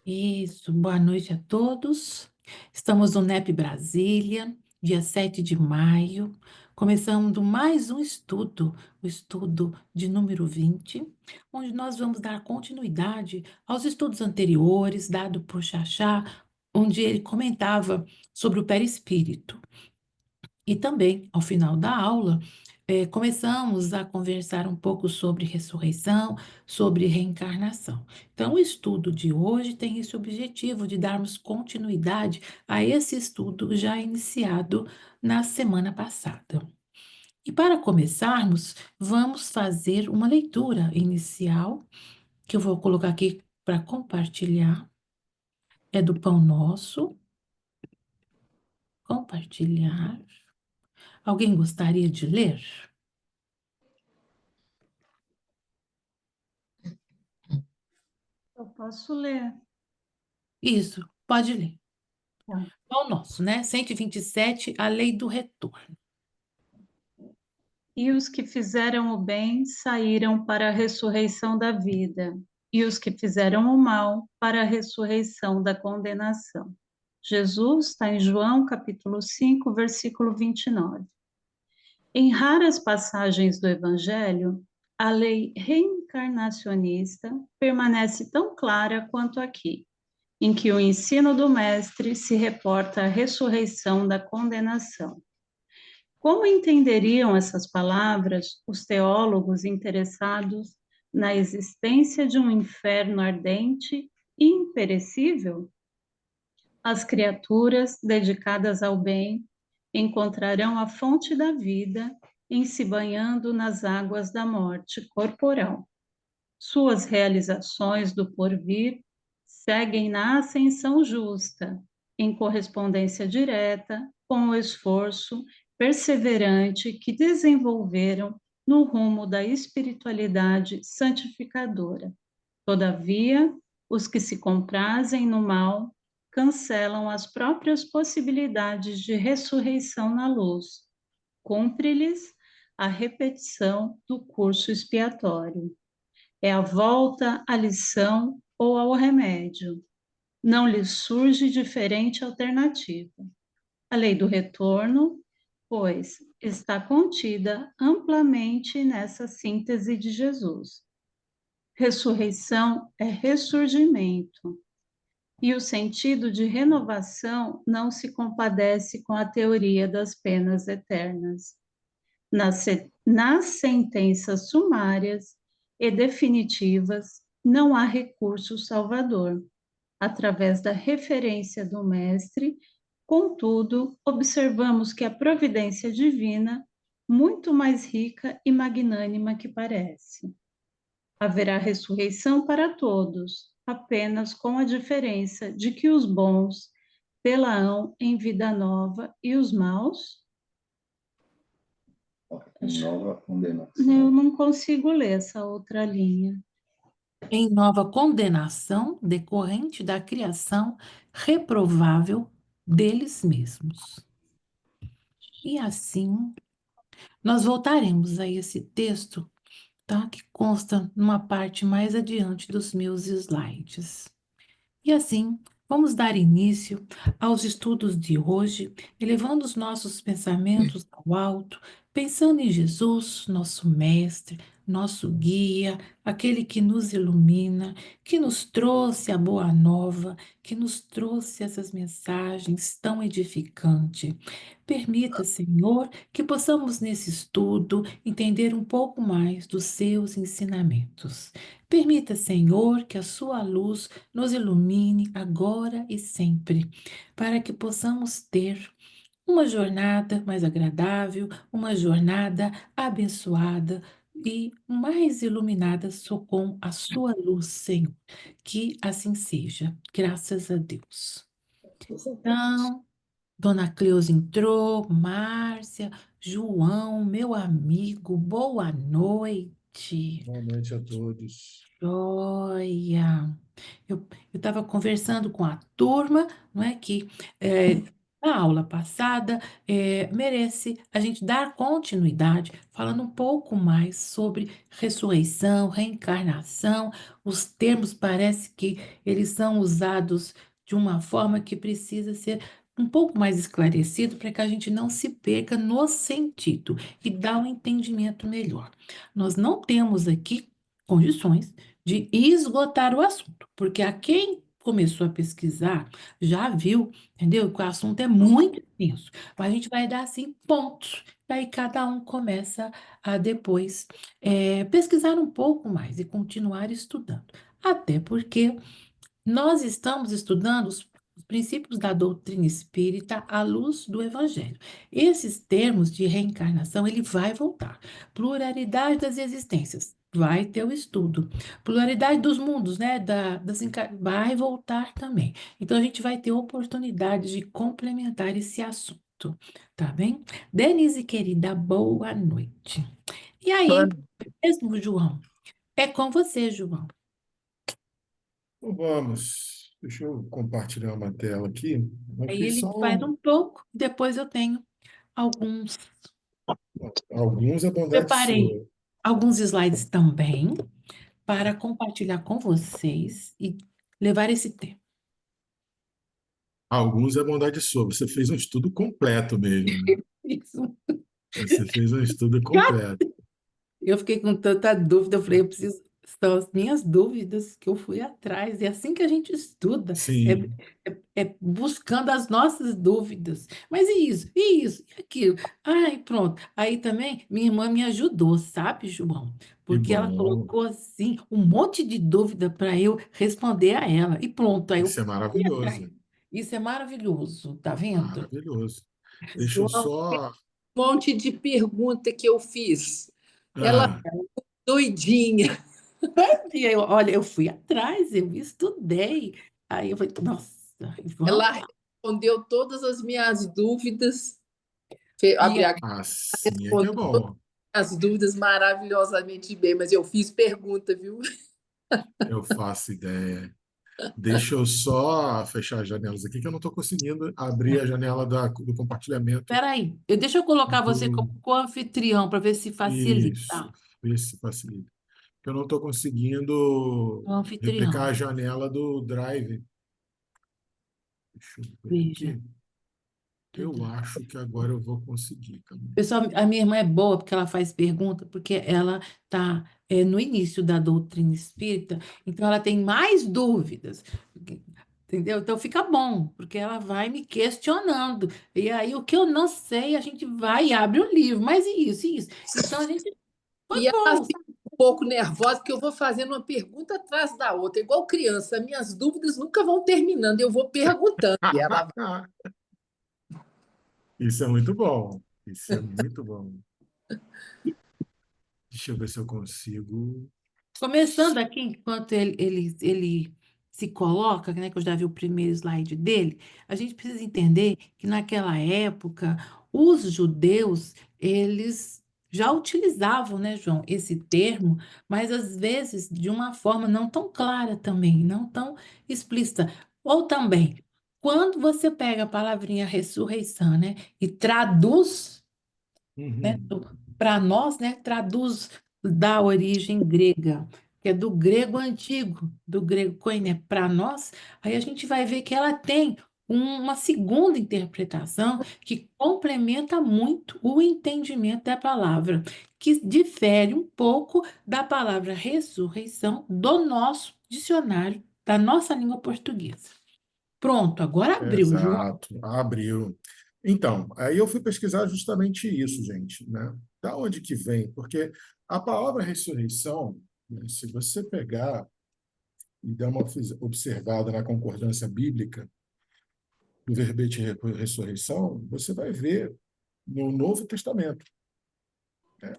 Isso, boa noite a todos. Estamos no NEP Brasília, dia 7 de maio, começando mais um estudo, o estudo de número 20, onde nós vamos dar continuidade aos estudos anteriores, dado por Xaxá, onde ele comentava sobre o perispírito. E também, ao final da aula, começamos a conversar um pouco sobre ressurreição, sobre reencarnação. Então, o estudo de hoje tem esse objetivo de darmos continuidade a esse estudo já iniciado na semana passada. E para começarmos, vamos fazer uma leitura inicial, que eu vou colocar aqui para compartilhar. É do Pão Nosso. Compartilhar. Alguém gostaria de ler? Eu posso ler. Isso, pode ler. Tá. É o nosso, né? 127, a lei do retorno. E os que fizeram o bem saíram para a ressurreição da vida, e os que fizeram o mal para a ressurreição da condenação. Jesus está em João capítulo 5, versículo 29. Em raras passagens do Evangelho, a lei reencarnacionista permanece tão clara quanto aqui, em que o ensino do Mestre se reporta à ressurreição da condenação. Como entenderiam essas palavras os teólogos interessados na existência de um inferno ardente e imperecível? As criaturas dedicadas ao bem encontrarão a fonte da vida em se banhando nas águas da morte corporal. Suas realizações do porvir seguem na ascensão justa, em correspondência direta com o esforço perseverante que desenvolveram no rumo da espiritualidade santificadora. Todavia, os que se comprazem no mal cancelam as próprias possibilidades de ressurreição na luz. Cumpre-lhes a repetição do curso expiatório. É a volta à lição ou ao remédio. Não lhes surge diferente alternativa. A lei do retorno, pois, está contida amplamente nessa síntese de Jesus. Ressurreição é ressurgimento, e o sentido de renovação não se compadece com a teoria das penas eternas. Nas sentenças sumárias e definitivas, não há recurso salvador. Através da referência do Mestre, contudo, observamos que a providência divina, muito mais rica e magnânima que parece. Haverá ressurreição para todos, apenas com a diferença de que os bons pela-ão em vida nova e os maus em nova condenação. eu não consigo ler essa outra linha. Em nova condenação decorrente da criação reprovável deles mesmos. E assim, nós voltaremos a esse texto, tá? Que consta numa parte mais adiante dos meus slides. E assim, vamos dar início aos estudos de hoje, elevando os nossos pensamentos ao alto, pensando em Jesus, nosso mestre, nosso guia, aquele que nos ilumina, que nos trouxe a boa nova, que nos trouxe essas mensagens tão edificantes. Permita, Senhor, que possamos nesse estudo entender um pouco mais dos seus ensinamentos. Permita, Senhor, que a sua luz nos ilumine agora e sempre, para que possamos ter uma jornada mais agradável, uma jornada abençoada e mais iluminada com a sua luz, Senhor. Que assim seja, graças a Deus. Então, Dona Cleusa entrou, Márcia, João, meu amigo, boa noite. Boa noite a todos. Joia! Eu estava conversando com a turma, não é que é, na aula passada, merece a gente dar continuidade, falando um pouco mais sobre ressurreição, reencarnação. Os termos parece que eles são usados de uma forma que precisa ser um pouco mais esclarecido para que a gente não se perca no sentido e dar um entendimento melhor. Nós não temos aqui condições de esgotar o assunto, porque a quem começou a pesquisar já viu, entendeu? Que o assunto é muito extenso. Mas a gente vai dar assim pontos. E aí cada um começa a depois pesquisar um pouco mais e continuar estudando. Até porque nós estamos estudando os princípios da doutrina espírita à luz do Evangelho. Esses termos de reencarnação, ele vai voltar. Pluralidade das existências, vai ter o estudo. Pluralidade dos mundos, né? Vai voltar também. Então, a gente vai ter oportunidade de complementar esse assunto, tá bem? Denise, querida, boa noite. E aí, Mano, mesmo, João? É com você, João. Então, vamos. Deixa eu compartilhar uma tela aqui. Eu Aí fiz ele só faz um pouco, depois eu tenho alguns. alguns, é bondade Preparei sua. alguns slides também para compartilhar com vocês e levar esse tempo. Alguns é bondade sua. Você fez um estudo completo mesmo, né? Isso. Você fez um estudo completo. Eu fiquei com tanta dúvida, eu falei, eu preciso. São as minhas dúvidas que eu fui atrás. É assim que a gente estuda, Sim, é buscando as nossas dúvidas. Mas e isso, e aquilo. Ai, pronto. Aí também minha irmã me ajudou, sabe, João? que Porque ela bom. colocou assim um monte de dúvida para eu responder a ela. E pronto, aí eu Isso é fui atrás. maravilhoso. Isso é maravilhoso, tá vendo? Maravilhoso. Deixa eu João, só. um monte de pergunta que eu fiz. Ela Ah, doidinha. E aí, olha, eu fui atrás, eu estudei. Aí eu falei, nossa, Ela vamos lá. respondeu todas as minhas dúvidas. E Abri a assim é que é respondeu todas bom. as dúvidas maravilhosamente bem, mas eu fiz pergunta, viu? Eu faço ideia. Deixa eu só fechar as janelas aqui, que eu não estou conseguindo abrir a janela do compartilhamento peraí, deixa eu colocar você como do. co-anfitrião para ver se Isso, facilita. ver se facilita. Eu não estou conseguindo replicar a Co-anfitrião, janela do Drive. Deixa eu ver veja. aqui. Eu acho que agora eu vou conseguir. Calma. Pessoal, a minha irmã é boa porque ela faz pergunta, porque ela está no início da doutrina espírita, então ela tem mais dúvidas, entendeu? Então fica bom, porque ela vai me questionando. E aí o que eu não sei, a gente vai e abre o livro, mas e isso, e isso. Então a gente foi E ela bom. fica um pouco nervosa, porque eu vou fazendo uma pergunta atrás da outra, igual criança. Minhas dúvidas nunca vão terminando, eu vou perguntando. E ela Isso é muito bom. Isso é muito bom. Deixa eu ver se eu consigo. Começando aqui, enquanto ele se coloca, né, que eu já vi o primeiro slide dele, a gente precisa entender que naquela época os judeus, eles já utilizavam, né, João, esse termo, mas às vezes de uma forma não tão clara também, não tão explícita. Ou também, quando você pega a palavrinha ressurreição, né, e traduz, né, Uhum. para nós, né, traduz da origem grega, que é do grego antigo, do grego koiné, para nós, aí a gente vai ver que ela tem uma segunda interpretação que complementa muito o entendimento da palavra, que difere um pouco da palavra ressurreição do nosso dicionário, da nossa língua portuguesa. Pronto, agora abriu, João. Exato, abriu. Então, aí eu fui pesquisar justamente isso, gente, né? Da onde que vem? Porque a palavra ressurreição, né, se você pegar e dar uma observada na concordância bíblica do verbete ressurreição, você vai ver no Novo Testamento, né?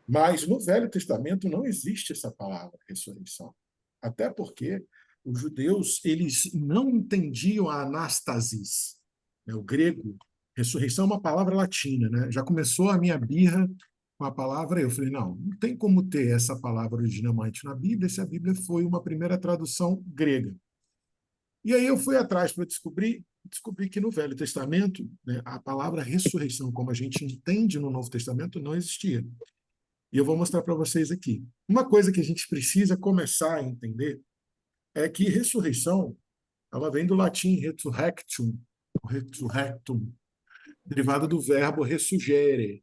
Mas no Velho Testamento não existe essa palavra ressurreição. Até porque os judeus eles não entendiam a anastasis, né? O grego, ressurreição é uma palavra latina, né? Já começou a minha birra com a palavra, eu falei, não tem como ter essa palavra originalmente na Bíblia se a Bíblia foi uma primeira tradução grega. E aí eu fui atrás para descobrir que no Velho Testamento, né, a palavra ressurreição, como a gente entende no Novo Testamento, não existia. E eu vou mostrar para vocês aqui. Uma coisa que a gente precisa começar a entender é que ressurreição, ela vem do latim resurrectum, derivado do verbo ressurgere,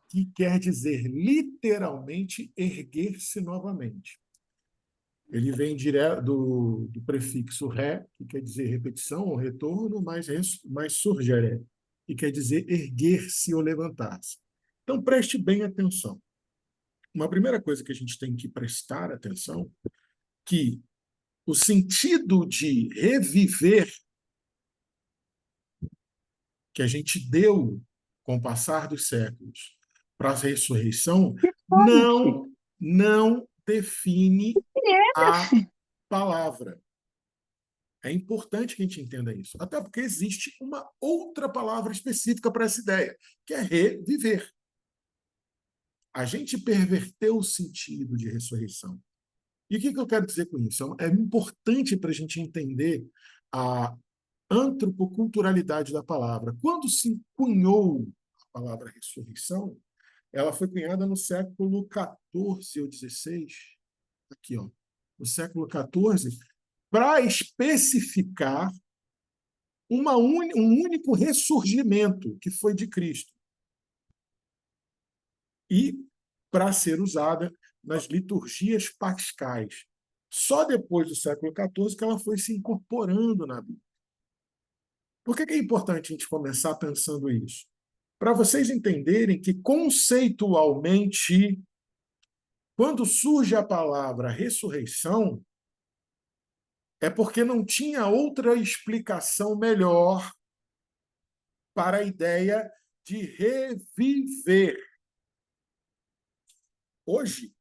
que quer dizer literalmente erguer-se novamente. Ele vem direto do prefixo re, que quer dizer repetição ou retorno, mais surgere, que quer dizer erguer-se ou levantar-se. Então, preste bem atenção. Uma primeira coisa que a gente tem que prestar atenção é que o sentido de reviver que a gente deu com o passar dos séculos para a ressurreição não define a palavra. É importante que a gente entenda isso, até porque existe uma outra palavra específica para essa ideia, que é reviver. A gente perverteu o sentido de ressurreição. E o que eu quero dizer com isso? É importante para a gente entender a antropoculturalidade da palavra. Quando se cunhou a palavra ressurreição, ela foi cunhada no século XIV ou XVI, aqui, ó, no século XIV, para especificar um único ressurgimento, que foi de Cristo, e para ser usada nas liturgias pascais. Só depois do século XIV que ela foi se incorporando na Bíblia. Por que é importante a gente começar pensando isso? Para vocês entenderem que, conceitualmente, quando surge a palavra ressurreição, é porque não tinha outra explicação melhor para a ideia de reviver. Hoje,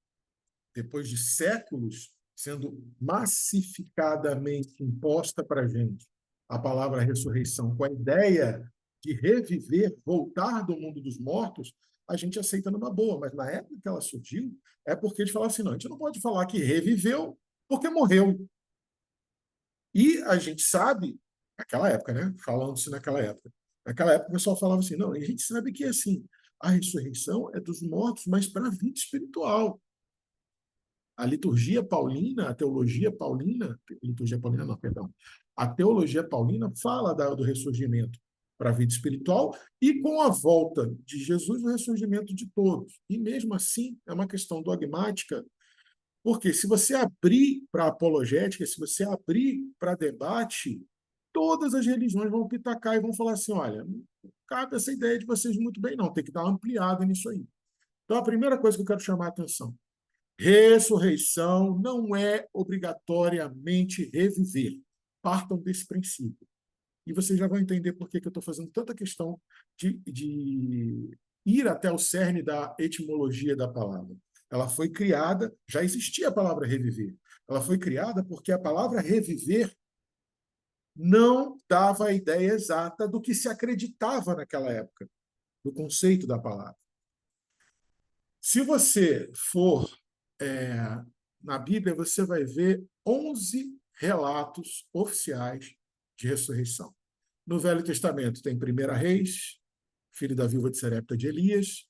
depois de séculos sendo massificadamente imposta para a gente a palavra ressurreição, com a ideia de reviver, voltar do mundo dos mortos, a gente aceita numa boa. Mas na época que ela surgiu, é porque eles falavam assim, não, a gente não pode falar que reviveu porque morreu. E a gente sabe, naquela época, né? Falando-se naquela época o pessoal falava assim, não, a gente sabe que assim, a ressurreição é dos mortos, mas para a vida espiritual. A liturgia paulina, a teologia paulina, liturgia paulina não, perdão, a teologia paulina fala do ressurgimento para a vida espiritual e com a volta de Jesus, o ressurgimento de todos. E mesmo assim, é uma questão dogmática, porque se você abrir para apologética, se você abrir para debate, todas as religiões vão pitacar e vão falar assim, olha, não cabe essa ideia de vocês muito bem, não, tem que dar uma ampliada nisso aí. Então, a primeira coisa que eu quero chamar a atenção, ressurreição não é obrigatoriamente reviver. Partam desse princípio. E vocês já vão entender por que eu estou fazendo tanta questão de ir até o cerne da etimologia da palavra. Ela foi criada, já existia a palavra reviver. Ela foi criada porque a palavra reviver não dava a ideia exata do que se acreditava naquela época, do conceito da palavra. Se você for na Bíblia, você vai ver 11 relatos oficiais de ressurreição. No Velho Testamento tem 1 Reis, filho da viúva de Serepta de Elias,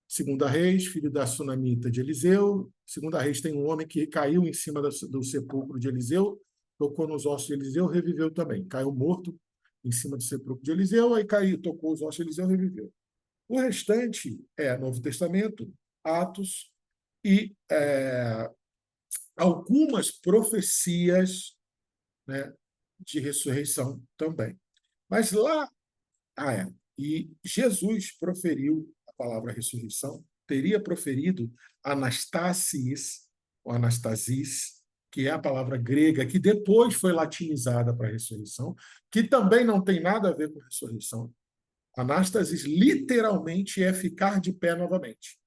2 Reis, filho da sunamita de Eliseu, 2 Reis tem um homem que caiu em cima do sepulcro de Eliseu, tocou nos ossos de Eliseu, reviveu também. Caiu morto em cima do sepulcro de Eliseu, aí caiu, tocou os ossos de Eliseu, reviveu. O restante é Novo Testamento, Atos e algumas profecias, né, de ressurreição também. Mas lá, e Jesus proferiu a palavra ressurreição, teria proferido anastasis, ou anastasis, que é a palavra grega, que depois foi latinizada para ressurreição, que também não tem nada a ver com ressurreição. Anastasis literalmente é ficar de pé novamente.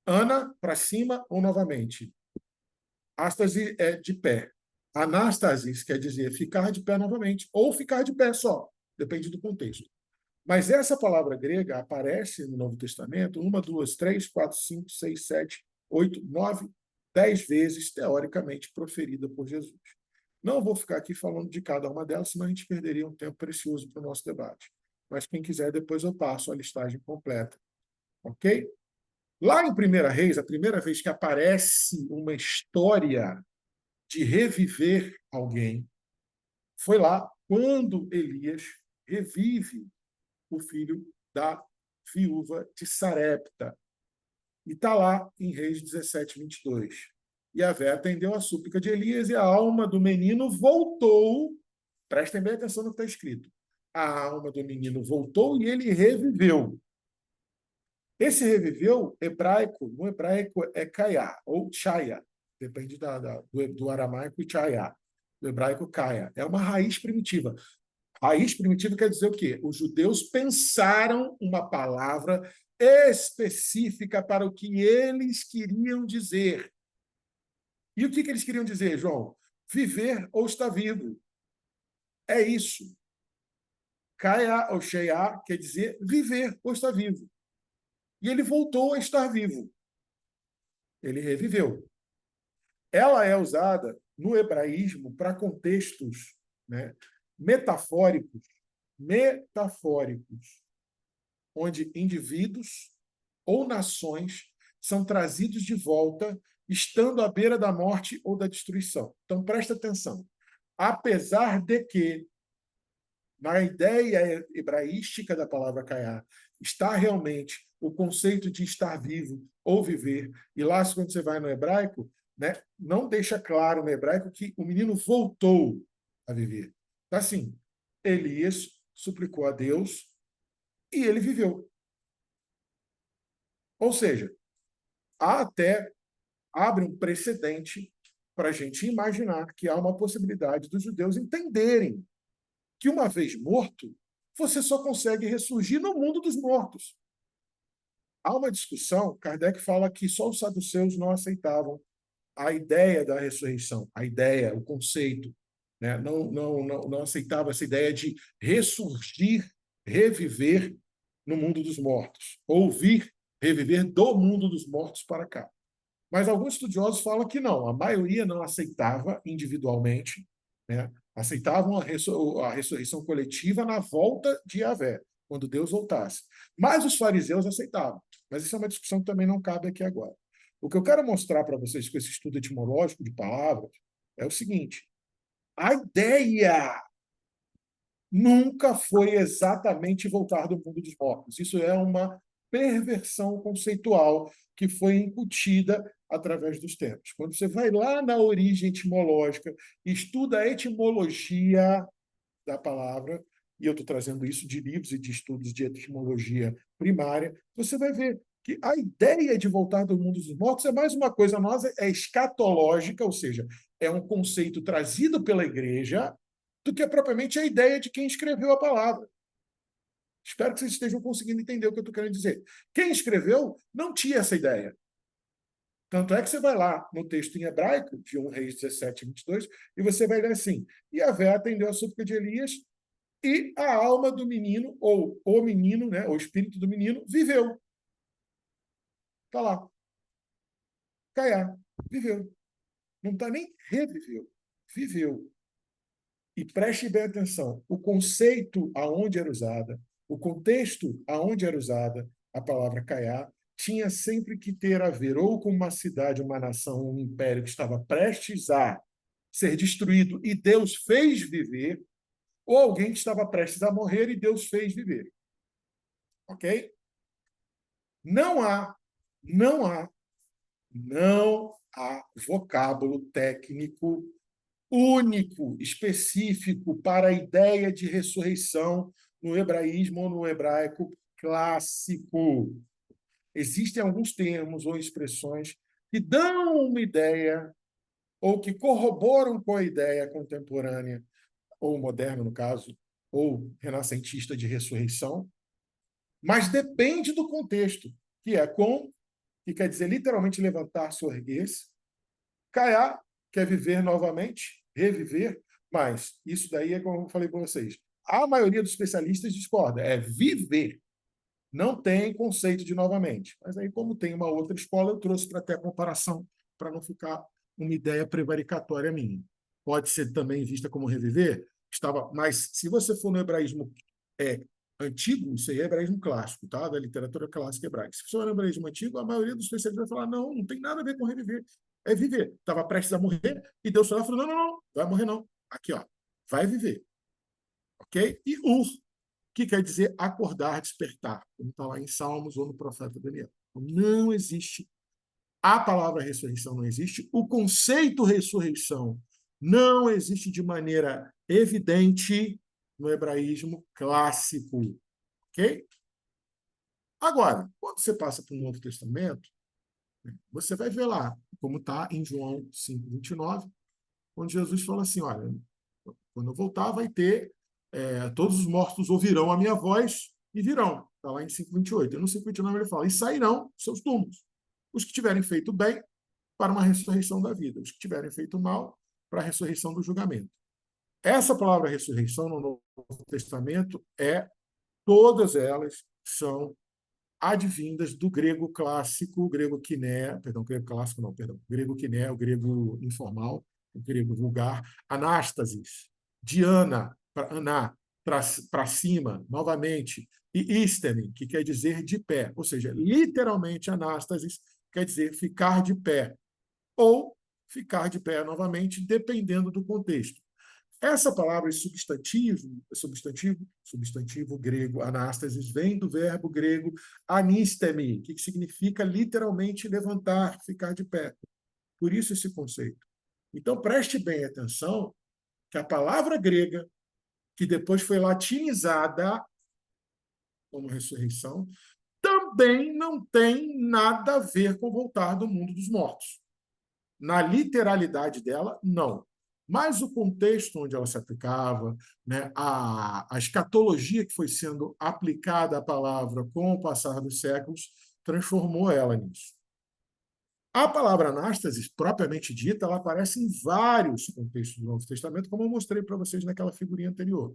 Ana, para cima ou novamente. Ástase é de pé. Anástasis quer dizer ficar de pé novamente, ou ficar de pé só, depende do contexto. Mas essa palavra grega aparece no Novo Testamento 1, 2, 3, 4, 5, 6, 7, 8, 9, 10 vezes, teoricamente, proferida por Jesus. Não vou ficar aqui falando de cada uma delas, senão a gente perderia um tempo precioso para o nosso debate. Mas quem quiser, depois eu passo a listagem completa. Ok? Lá em Primeira Reis, a primeira vez que aparece uma história de reviver alguém, foi lá quando Elias revive o filho da viúva de Sarepta. E está lá em Reis 17, 22. Yahvé atendeu a súplica de Elias e a alma do menino voltou. Prestem bem atenção no que está escrito. A alma do menino voltou e ele reviveu. Esse reviveu, no hebraico é kaya, ou chaya, depende do aramaico e chaya, do hebraico kaya. É uma raiz primitiva. Raiz primitiva quer dizer o quê? Os judeus pensaram uma palavra específica para o que eles queriam dizer. E o que eles queriam dizer, João? Viver ou estar vivo. É isso. Kaya ou Sheia quer dizer viver ou estar vivo. E ele voltou a estar vivo. Ele reviveu. Ela é usada no hebraísmo para contextos, né, metafóricos, onde indivíduos ou nações são trazidos de volta, estando à beira da morte ou da destruição. Então, presta atenção. Apesar de que, na ideia hebraística da palavra kaiá, está realmente o conceito de estar vivo ou viver, e lá, quando você vai no hebraico, né, não deixa claro no hebraico que o menino voltou a viver. Então, assim, Elias suplicou a Deus e ele viveu. Ou seja, até abre um precedente para a gente imaginar que há uma possibilidade dos judeus entenderem que, uma vez morto, você só consegue ressurgir no mundo dos mortos. Há uma discussão, Kardec fala que só os saduceus não aceitavam a ideia da ressurreição, a ideia, o conceito, né? Não aceitava essa ideia de ressurgir, reviver no mundo dos mortos, ou vir reviver do mundo dos mortos para cá. Mas alguns estudiosos falam que não, a maioria não aceitava individualmente, né? Aceitavam a ressurreição coletiva na volta de Yahvé, quando Deus voltasse. Mas os fariseus aceitavam. Mas isso é uma discussão que também não cabe aqui agora. O que eu quero mostrar para vocês com esse estudo etimológico de palavras é o seguinte: a ideia nunca foi exatamente voltar do mundo dos mortos. Isso é uma perversão conceitual que foi incutida através dos tempos. Quando você vai lá na origem etimológica, estuda a etimologia da palavra, e eu estou trazendo isso de livros e de estudos de etimologia primária, você vai ver que a ideia de voltar do mundo dos mortos é mais uma coisa nossa, é escatológica, ou seja, é um conceito trazido pela igreja, do que propriamente a ideia de quem escreveu a palavra. Espero que vocês estejam conseguindo entender o que eu estou querendo dizer. Quem escreveu não tinha essa ideia. Tanto é que você vai lá no texto em hebraico, de 1 Reis 17, 22, e você vai ler assim: Yahvé atendeu a súplica de Elias e a alma do menino, ou o menino, né, o espírito do menino, viveu. Está lá. Caiá, viveu. Não está nem reviveu. Viveu. E preste bem atenção, o conceito aonde era usada, o contexto aonde era usada a palavra caiá, tinha sempre que ter a ver ou com uma cidade, uma nação, um império que estava prestes a ser destruído e Deus fez viver, ou alguém que estava prestes a morrer e Deus fez viver. Ok? Não há vocábulo técnico único, específico para a ideia de ressurreição no hebraísmo ou no hebraico clássico. Existem alguns termos ou expressões que dão uma ideia ou que corroboram com a ideia contemporânea, ou moderna, no caso, ou renascentista de ressurreição, mas depende do contexto, que é com, que quer dizer literalmente levantar-se ou erguer-se, caiá, quer viver novamente, reviver, mas isso daí é como eu falei para vocês. A maioria dos especialistas discorda, é viver. Não tem conceito de novamente. Mas aí, como tem uma outra escola, eu trouxe para ter a comparação, para não ficar uma ideia prevaricatória minha. pode ser também vista como reviver, mas se você for no hebraísmo antigo, isso aí é hebraísmo clássico, tá? Da literatura clássica hebraica. Se você for no hebraísmo antigo, a maioria dos especialistas vai falar, não tem nada a ver com reviver. É viver. Estava prestes a morrer, e Deus falou, não, vai morrer não. Aqui, ó, vai viver. Ok? E que quer dizer acordar, despertar, como está lá em Salmos ou no profeta Daniel. Não existe. A palavra ressurreição não existe. O conceito ressurreição não existe de maneira evidente no hebraísmo clássico. Ok? Agora, quando você passa para o Novo Testamento, você vai ver lá, como está em João 5:29, onde Jesus fala assim, olha, quando eu voltar vai ter, todos os mortos ouvirão a minha voz e virão. Está lá em 5:28. E no 5:29 ele fala, e sairão seus túmulos. Os que tiverem feito bem, para uma ressurreição da vida. Os que tiverem feito mal, para a ressurreição do julgamento. Essa palavra ressurreição no Novo Testamento todas elas são advindas do grego clássico, grego quiné, perdão, grego clássico não, perdão, grego quiné, o grego informal, o grego vulgar, anástasis, Diana, aná, para cima, novamente, e istemi, que quer dizer de pé, ou seja, literalmente anástasis quer dizer ficar de pé, ou ficar de pé novamente, dependendo do contexto. Essa palavra substantivo grego, anástasis, vem do verbo grego anistemi, que significa literalmente levantar, ficar de pé. Por isso esse conceito. Então, preste bem atenção que a palavra grega, que depois foi latinizada como ressurreição, também não tem nada a ver com voltar do mundo dos mortos. Na literalidade dela, não. Mas o contexto onde ela se aplicava, né, a escatologia que foi sendo aplicada à palavra com o passar dos séculos, transformou ela nisso. A palavra anástasis, propriamente dita, ela aparece em vários contextos do Novo Testamento, como eu mostrei para vocês naquela figurinha anterior.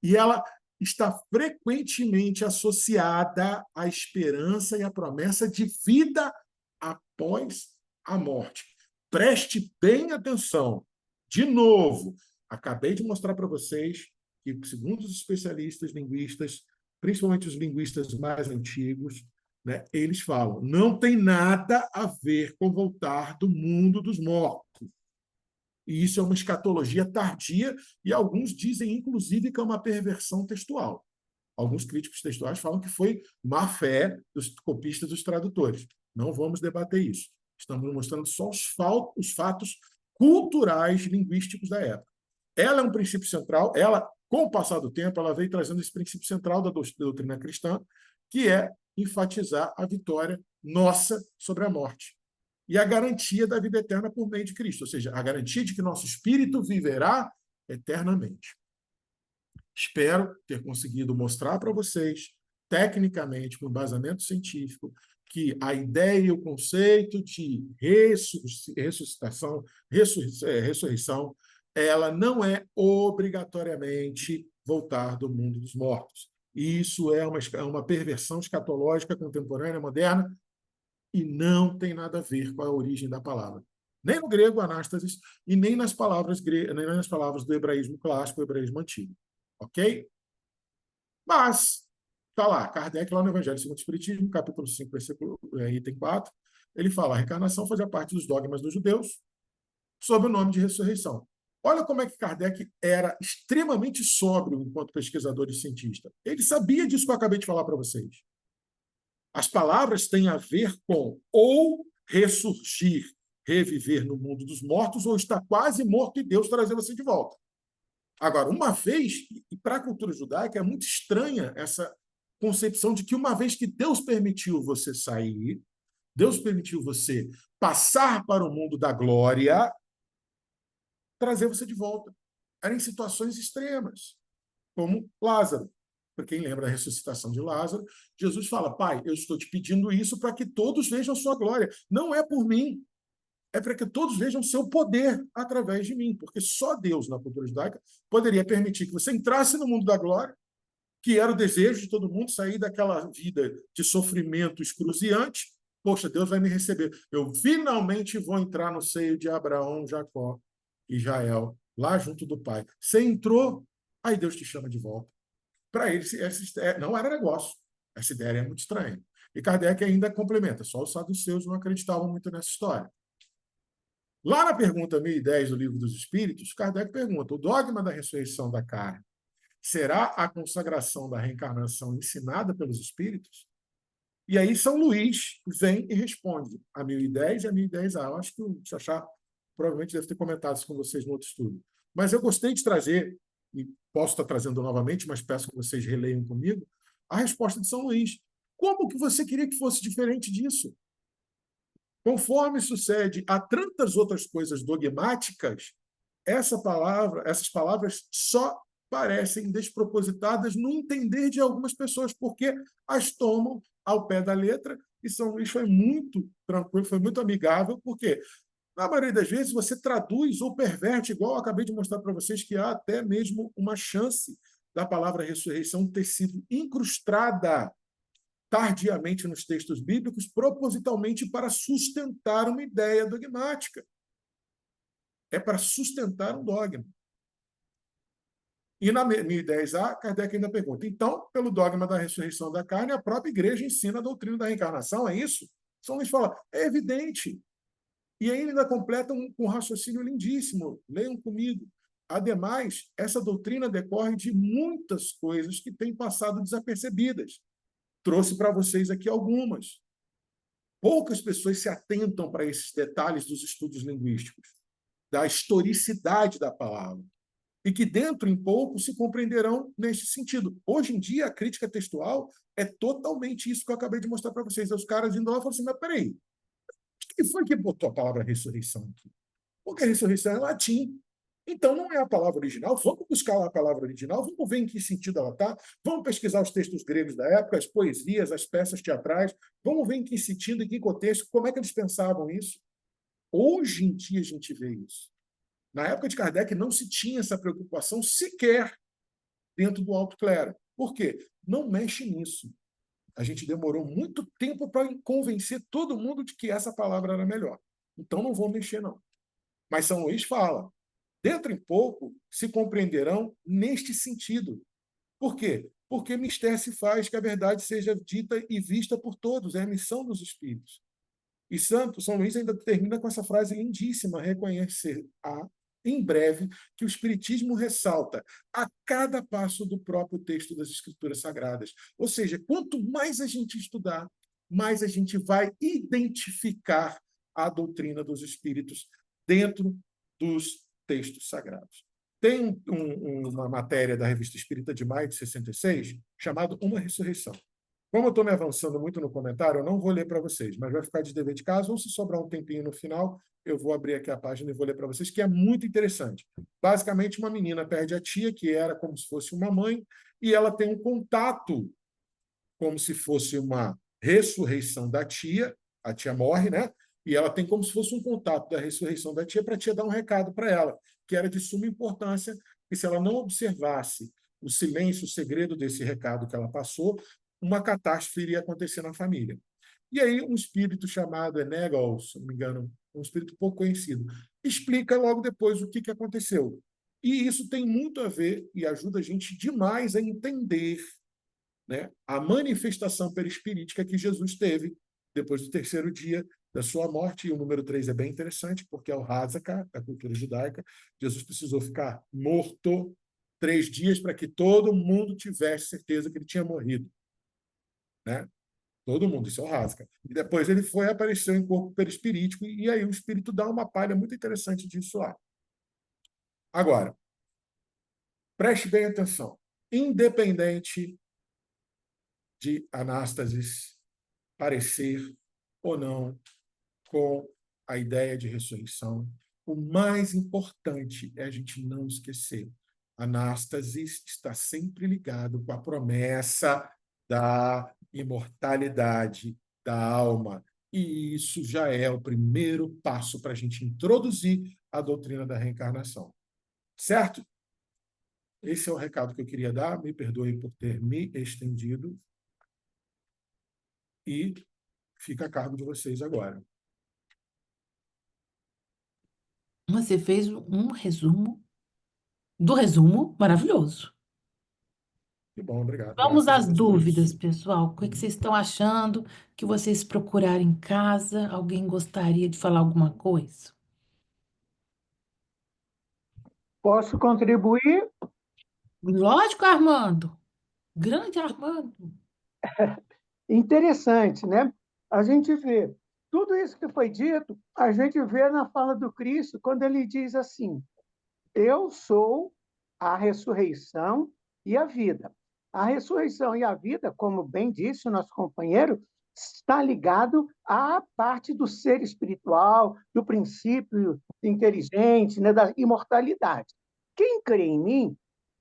E ela está frequentemente associada à esperança e à promessa de vida após a morte. Preste bem atenção. De novo, acabei de mostrar para vocês que, segundo os especialistas linguistas, principalmente os linguistas mais antigos, né, eles falam, não tem nada a ver com voltar do mundo dos mortos. E isso é uma escatologia tardia, e alguns dizem, inclusive, que é uma perversão textual. Alguns críticos textuais falam que foi má-fé dos copistas, dos tradutores. Não vamos debater isso. Estamos mostrando só os fatos culturais, linguísticos da época. Ela é um princípio central, com o passar do tempo, ela veio trazendo esse princípio central da doutrina cristã, que é enfatizar a vitória nossa sobre a morte e a garantia da vida eterna por meio de Cristo, ou seja, a garantia de que nosso espírito viverá eternamente. Espero ter conseguido mostrar para vocês, tecnicamente, com embasamento científico, que a ideia e o conceito de ressurreição, ela não é obrigatoriamente voltar do mundo dos mortos. Isso é uma perversão escatológica contemporânea, moderna, e não tem nada a ver com a origem da palavra. Nem no grego, anástasis, e nem nas palavras do hebraísmo clássico, o hebraísmo antigo. Ok? Mas, está lá, Kardec, lá no Evangelho segundo o Espiritismo, capítulo 5, versículo, item 4, ele fala, a reencarnação fazia parte dos dogmas dos judeus, sob o nome de ressurreição. Olha como é que Kardec era extremamente sóbrio enquanto pesquisador e cientista. Ele sabia disso que eu acabei de falar para vocês. As palavras têm a ver com ou ressurgir, reviver no mundo dos mortos, ou estar quase morto e Deus trazer você de volta. Agora, uma vez, e para a cultura judaica é muito estranha essa concepção de que uma vez que Deus permitiu você sair, Deus permitiu você passar para o mundo da glória, trazer você de volta. Eram em situações extremas, como Lázaro. Para quem lembra da ressuscitação de Lázaro, Jesus fala, Pai, eu estou te pedindo isso para que todos vejam a sua glória. Não é por mim, é para que todos vejam o seu poder através de mim, porque só Deus, na cultura judaica, poderia permitir que você entrasse no mundo da glória, que era o desejo de todo mundo, sair daquela vida de sofrimento excruciante. Poxa, Deus vai me receber. Eu finalmente vou entrar no seio de Abraão, Jacó e Israel, lá junto do Pai. Você entrou, aí Deus te chama de volta. Para ele, não era negócio. Essa ideia é muito estranha. E Kardec ainda complementa, só os saduceus não acreditavam muito nessa história. Lá na pergunta 1010 do Livro dos Espíritos, Kardec pergunta, o dogma da ressurreição da carne será a consagração da reencarnação ensinada pelos espíritos? E aí São Luís vem e responde a 1010 e a 1010A. Eu acho que o Xaxá provavelmente deve ter comentado isso com vocês no outro estudo. Mas eu gostei de trazer, e posso estar trazendo novamente, mas peço que vocês releiam comigo, a resposta de São Luís. Como que você queria que fosse diferente disso? Conforme sucede a tantas outras coisas dogmáticas, essas palavras só parecem despropositadas no entender de algumas pessoas, porque as tomam ao pé da letra, e São Luís foi muito tranquilo, foi muito amigável, porque, na maioria das vezes, você traduz ou perverte, igual eu acabei de mostrar para vocês, que há até mesmo uma chance da palavra ressurreição ter sido incrustada tardiamente nos textos bíblicos, propositalmente para sustentar uma ideia dogmática. É para sustentar um dogma. E na 1010A, Kardec ainda pergunta, então, pelo dogma da ressurreição da carne, a própria igreja ensina a doutrina da reencarnação, é isso? São Luís fala, é evidente. E aí ele ainda completa um raciocínio lindíssimo, leiam comigo. Ademais, essa doutrina decorre de muitas coisas que têm passado desapercebidas. Trouxe para vocês aqui algumas. Poucas pessoas se atentam para esses detalhes dos estudos linguísticos, da historicidade da palavra, e que dentro em pouco se compreenderão neste sentido. Hoje em dia, a crítica textual é totalmente isso que eu acabei de mostrar para vocês. Os caras indo lá e falam assim, mas peraí, quem foi que botou a palavra ressurreição aqui? Porque a ressurreição é latim. Então, não é a palavra original. Vamos buscar lá a palavra original, vamos ver em que sentido ela está, vamos pesquisar os textos gregos da época, as poesias, as peças teatrais, vamos ver em que sentido, em que contexto, como é que eles pensavam isso. Hoje em dia a gente vê isso. Na época de Kardec não se tinha essa preocupação sequer dentro do alto clero. Por quê? Não mexe nisso. A gente demorou muito tempo para convencer todo mundo de que essa palavra era melhor. Então não vou mexer, não. Mas São Luís fala, dentro em pouco se compreenderão neste sentido. Por quê? Porque mistério se faz que a verdade seja dita e vista por todos, é a missão dos espíritos. E São Luís ainda termina com essa frase lindíssima, reconhecer-á em breve que o Espiritismo ressalta a cada passo do próprio texto das Escrituras Sagradas. Ou seja, quanto mais a gente estudar, mais a gente vai identificar a doutrina dos Espíritos dentro dos textos sagrados. Tem uma matéria da Revista Espírita de maio de 66, chamada Uma Ressurreição. Como eu estou me avançando muito no comentário, eu não vou ler para vocês, mas vai ficar de dever de casa, ou se sobrar um tempinho no final, eu vou abrir aqui a página e vou ler para vocês, que é muito interessante. Basicamente, uma menina perde a tia, que era como se fosse uma mãe, e ela tem um contato, como se fosse uma ressurreição da tia, a tia morre, né? E ela tem como se fosse um contato da ressurreição da tia para a tia dar um recado para ela, que era de suma importância, que se ela não observasse o silêncio, o segredo desse recado que ela passou, uma catástrofe iria acontecer na família. E aí um espírito chamado Enegel, se não me engano, um espírito pouco conhecido, explica logo depois o que aconteceu. E isso tem muito a ver e ajuda a gente demais a entender, né, a manifestação perispirítica que Jesus teve depois do terceiro dia da sua morte. E o número 3 é bem interessante, porque é o Hazaka, da cultura judaica. Jesus precisou ficar morto 3 dias para que todo mundo tivesse certeza que ele tinha morrido. Né? Todo mundo, isso é o Rasca. E depois ele foi apareceu em corpo perispirítico, e aí o espírito dá uma palha muito interessante disso lá. Agora, preste bem atenção. Independente de Anástasis parecer ou não com a ideia de ressurreição, o mais importante é a gente não esquecer. Anástasis está sempre ligado com a promessa da imortalidade da alma. E isso já é o primeiro passo para a gente introduzir a doutrina da reencarnação. Certo? Esse é o recado que eu queria dar. Me perdoe por ter me estendido. E fica a cargo de vocês agora. Você fez um resumo do resumo maravilhoso. Que bom, obrigado. Vamos Graças a às Deus por dúvidas, isso. pessoal. O que vocês estão achando? Que vocês procuraram em casa? Alguém gostaria de falar alguma coisa? Posso contribuir? Lógico, Armando. Grande Armando. Interessante, né? A gente vê tudo isso que foi dito, a gente vê na fala do Cristo, quando ele diz assim: Eu sou a ressurreição e a vida. A ressurreição e a vida, como bem disse o nosso companheiro, está ligado à parte do ser espiritual, do princípio inteligente, né, da imortalidade. Quem crê em mim,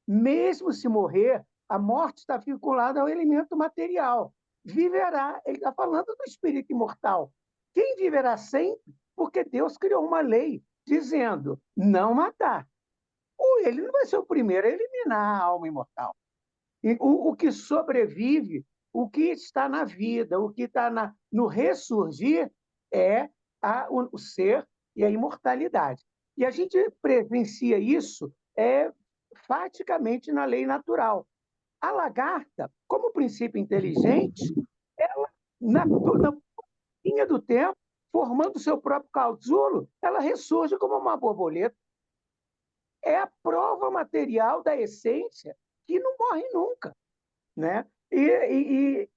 mesmo se morrer, a morte está vinculada ao elemento material. Viverá, ele está falando do espírito imortal. Quem viverá sempre? Porque Deus criou uma lei dizendo não matar. Ou ele não vai ser o primeiro a eliminar a alma imortal. E o que sobrevive, o que está na vida, o que está no ressurgir é o ser e a imortalidade. E a gente presencia isso faticamente na lei natural. A lagarta, como princípio inteligente, ela, na linha do tempo, formando o seu próprio casulo, ela ressurge como uma borboleta. É a prova material da essência que não morre nunca, né? E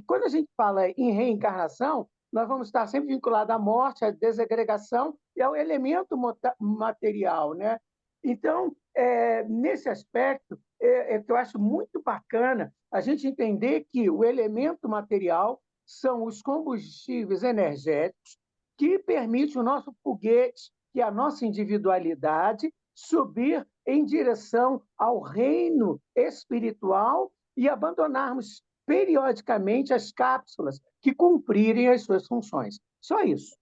quando a gente fala em reencarnação, nós vamos estar sempre vinculados à morte, à desagregação e ao elemento material, né? Então, nesse aspecto, que eu acho muito bacana a gente entender que o elemento material são os combustíveis energéticos que permitem o nosso foguete, que é a nossa individualidade, subir em direção ao reino espiritual e abandonarmos periodicamente as cápsulas que cumprirem as suas funções. Só isso.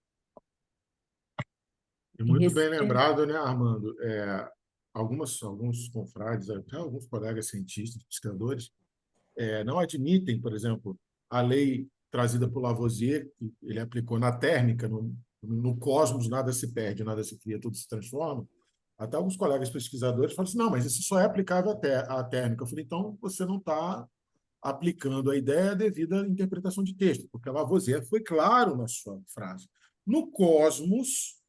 E muito bem Esse- lembrado, né, Armando? Alguns confrades, até alguns colegas cientistas, pesquisadores, não admitem, por exemplo, a lei trazida por Lavoisier, que ele aplicou na térmica, no cosmos nada se perde, nada se cria, tudo se transforma. Até alguns colegas pesquisadores falam assim, não, mas isso só é aplicável à térmica. Eu falei, então você não está aplicando a ideia devido à interpretação de texto, porque Lavoisier foi claro na sua frase. No cosmos,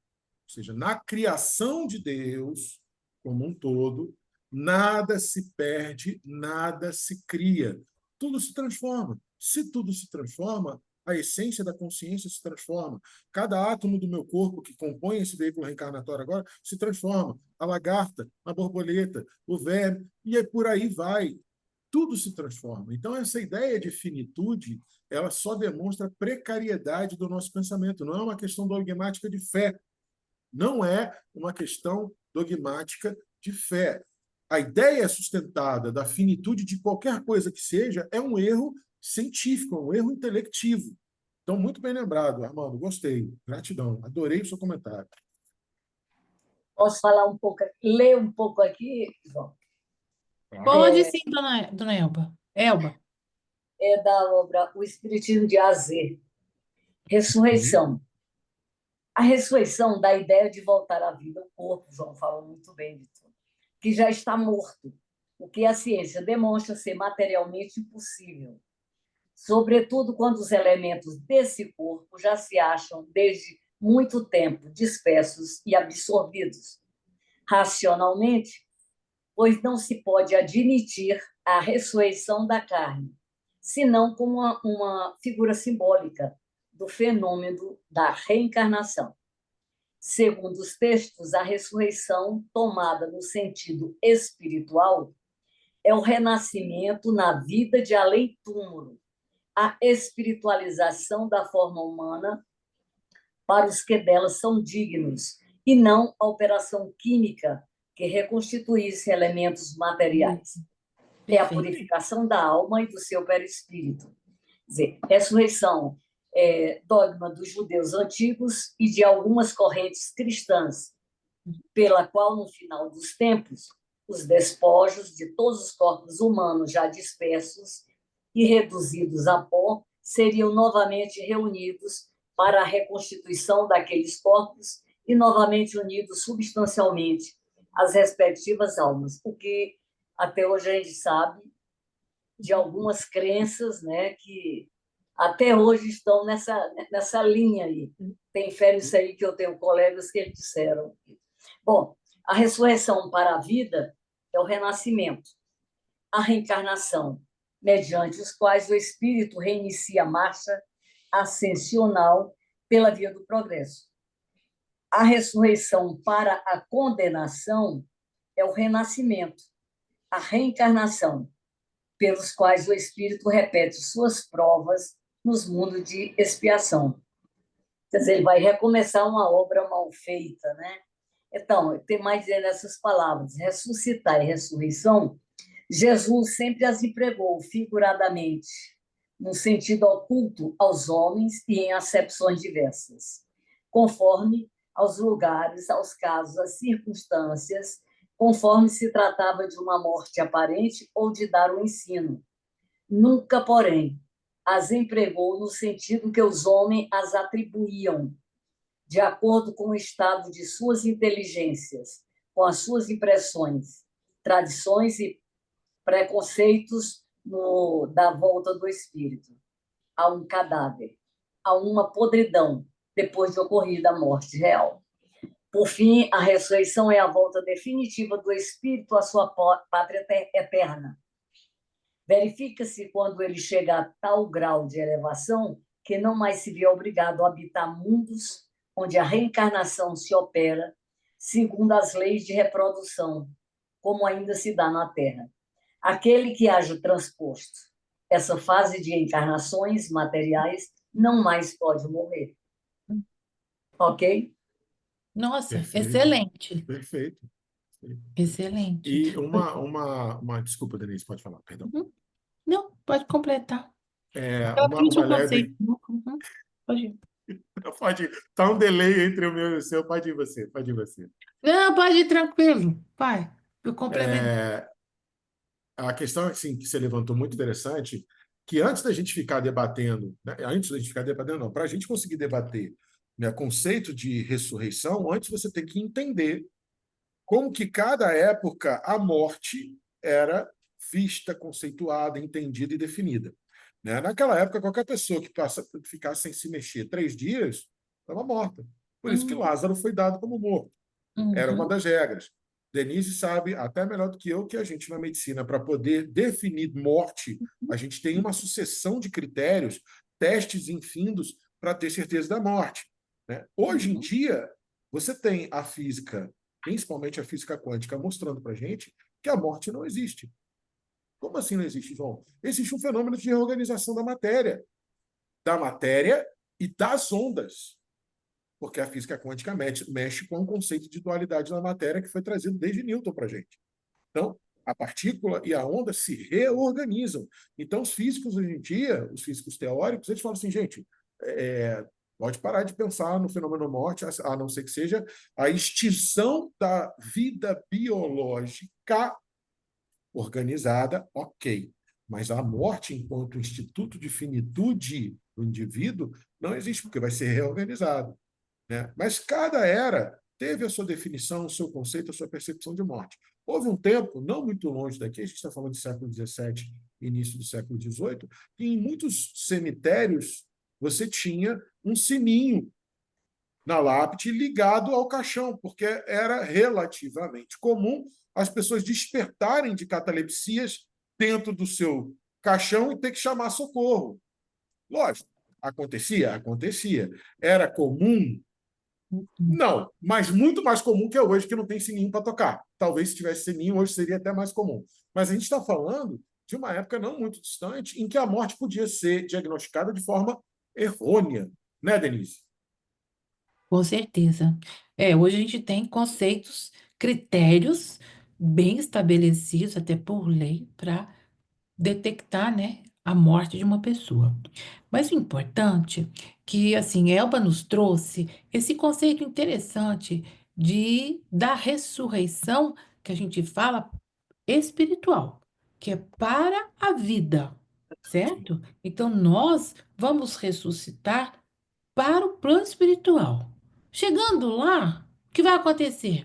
ou seja, na criação de Deus como um todo, nada se perde, nada se cria. Tudo se transforma. Se tudo se transforma, a essência da consciência se transforma. Cada átomo do meu corpo que compõe esse veículo reencarnatório agora se transforma. A lagarta, a borboleta, o verme, e por aí vai. Tudo se transforma. Então, essa ideia de finitude, ela só demonstra a precariedade do nosso pensamento. Não é uma questão dogmática de fé. Não é uma questão dogmática de fé. A ideia sustentada da finitude de qualquer coisa que seja é um erro científico, um erro intelectivo. Então, muito bem lembrado, Armando. Gostei. Gratidão. Adorei o seu comentário. Posso falar um pouco, ler um pouco aqui, João? Pode sim, dona Elba. Elba. É da obra O Espiritismo de A a Z. Ressurreição. A ressurreição dá a ideia de voltar à vida. O corpo, João falou muito bem de tudo, que já está morto, o que a ciência demonstra ser materialmente impossível, sobretudo quando os elementos desse corpo já se acham desde muito tempo dispersos e absorvidos racionalmente, pois não se pode admitir a ressurreição da carne, senão como uma figura simbólica do fenômeno da reencarnação. Segundo os textos, a ressurreição, tomada no sentido espiritual, é o renascimento na vida de além-túmulo, a espiritualização da forma humana para os que dela são dignos, e não a operação química que reconstituísse elementos materiais. É a Perfeito. purificação da alma e do seu perispírito. Quer dizer, ressurreição é dogma dos judeus antigos e de algumas correntes cristãs, pela qual, no final dos tempos, os despojos de todos os corpos humanos já dispersos e reduzidos a pó seriam novamente reunidos para a reconstituição daqueles corpos e novamente unidos substancialmente as respectivas almas, o que até hoje a gente sabe de algumas crenças, né, que até hoje estão nessa linha aí. Tem fé nisso aí que eu tenho colegas que disseram. Bom, a ressurreição para a vida é o renascimento, a reencarnação, mediante os quais o espírito reinicia a marcha ascensional pela via do progresso. A ressurreição para a condenação é o renascimento, a reencarnação, pelos quais o espírito repete suas provas nos mundos de expiação. Quer dizer, ele vai recomeçar uma obra mal feita, né? Então, tem mais dizer nessas palavras, ressuscitar e ressurreição, Jesus sempre as empregou figuradamente, no sentido oculto aos homens e em acepções diversas, conforme aos lugares, aos casos, às circunstâncias, conforme se tratava de uma morte aparente ou de dar um ensino. Nunca, porém, as empregou no sentido que os homens as atribuíam, de acordo com o estado de suas inteligências, com as suas impressões, tradições e preconceitos da volta do espírito a um cadáver, a uma podridão, depois de ocorrida a morte real. Por fim, a ressurreição é a volta definitiva do espírito à sua pátria eterna. Verifica-se quando ele chega a tal grau de elevação que não mais se vê obrigado a habitar mundos onde a reencarnação se opera segundo as leis de reprodução, como ainda se dá na Terra. Aquele que haja transposto essa fase de encarnações materiais não mais pode morrer. Ok? Nossa, Perfeito. excelente, Perfeito. excelente. E desculpa, Denise, pode falar, perdão. Uhum. Não, pode completar. É, Exatamente uma o conceito. leve. Uhum. Pode ir. Pode ir. Tá um delay entre o meu e o seu, pode ir você, pode ir você. Não, pode ir tranquilo. Vai, eu complemento. É, a questão assim, que você levantou muito interessante, que antes da gente ficar debatendo, né, antes da gente ficar debatendo, não, para a gente conseguir debater, né, conceito de ressurreição, antes você tem que entender como que cada época a morte era vista, conceituada, entendida e definida. Né? Naquela época, qualquer pessoa que ficasse sem se mexer 3 dias estava morta. Por isso que Uhum. Lázaro foi dado como morto. Era uma Uhum. das regras. Denise sabe, até melhor do que eu, que a gente na medicina, para poder definir morte, a gente tem uma sucessão de critérios, testes infindos para ter certeza da morte. Né? Hoje em Uhum. dia, você tem a física, principalmente a física quântica, mostrando para a gente que a morte não existe. Como assim não existe, João? Existe um fenômeno de reorganização da matéria e das ondas, porque a física quântica mexe com o conceito de dualidade da matéria que foi trazido desde Newton para a gente. Então, a partícula e a onda se reorganizam. Então, os físicos hoje em dia, os físicos teóricos, eles falam assim, gente, pode parar de pensar no fenômeno morte, a não ser que seja a extinção da vida biológica organizada, ok. Mas a morte, enquanto instituto de finitude do indivíduo, não existe, porque vai ser reorganizado. Né? Mas cada era teve a sua definição, o seu conceito, a sua percepção de morte. Houve um tempo, não muito longe daqui, a gente está falando do século XVII, início do século XVIII, que em muitos cemitérios você tinha um sininho na lápide ligado ao caixão, porque era relativamente comum as pessoas despertarem de catalepsias dentro do seu caixão e ter que chamar socorro. Lógico, acontecia? Acontecia. Era comum? Não, mas muito mais comum que é hoje, que não tem sininho para tocar. Talvez se tivesse sininho, hoje seria até mais comum. Mas a gente está falando de uma época não muito distante em que a morte podia ser diagnosticada de forma errônea, né, Denise? Com certeza. Hoje a gente tem conceitos, critérios bem estabelecidos, até por lei, para detectar, né, a morte de uma pessoa. Mas o importante que, assim, Elba nos trouxe esse conceito interessante da ressurreição, que a gente fala espiritual, que é para a vida, certo? Então, nós vamos ressuscitar para o plano espiritual. Chegando lá, o que vai acontecer?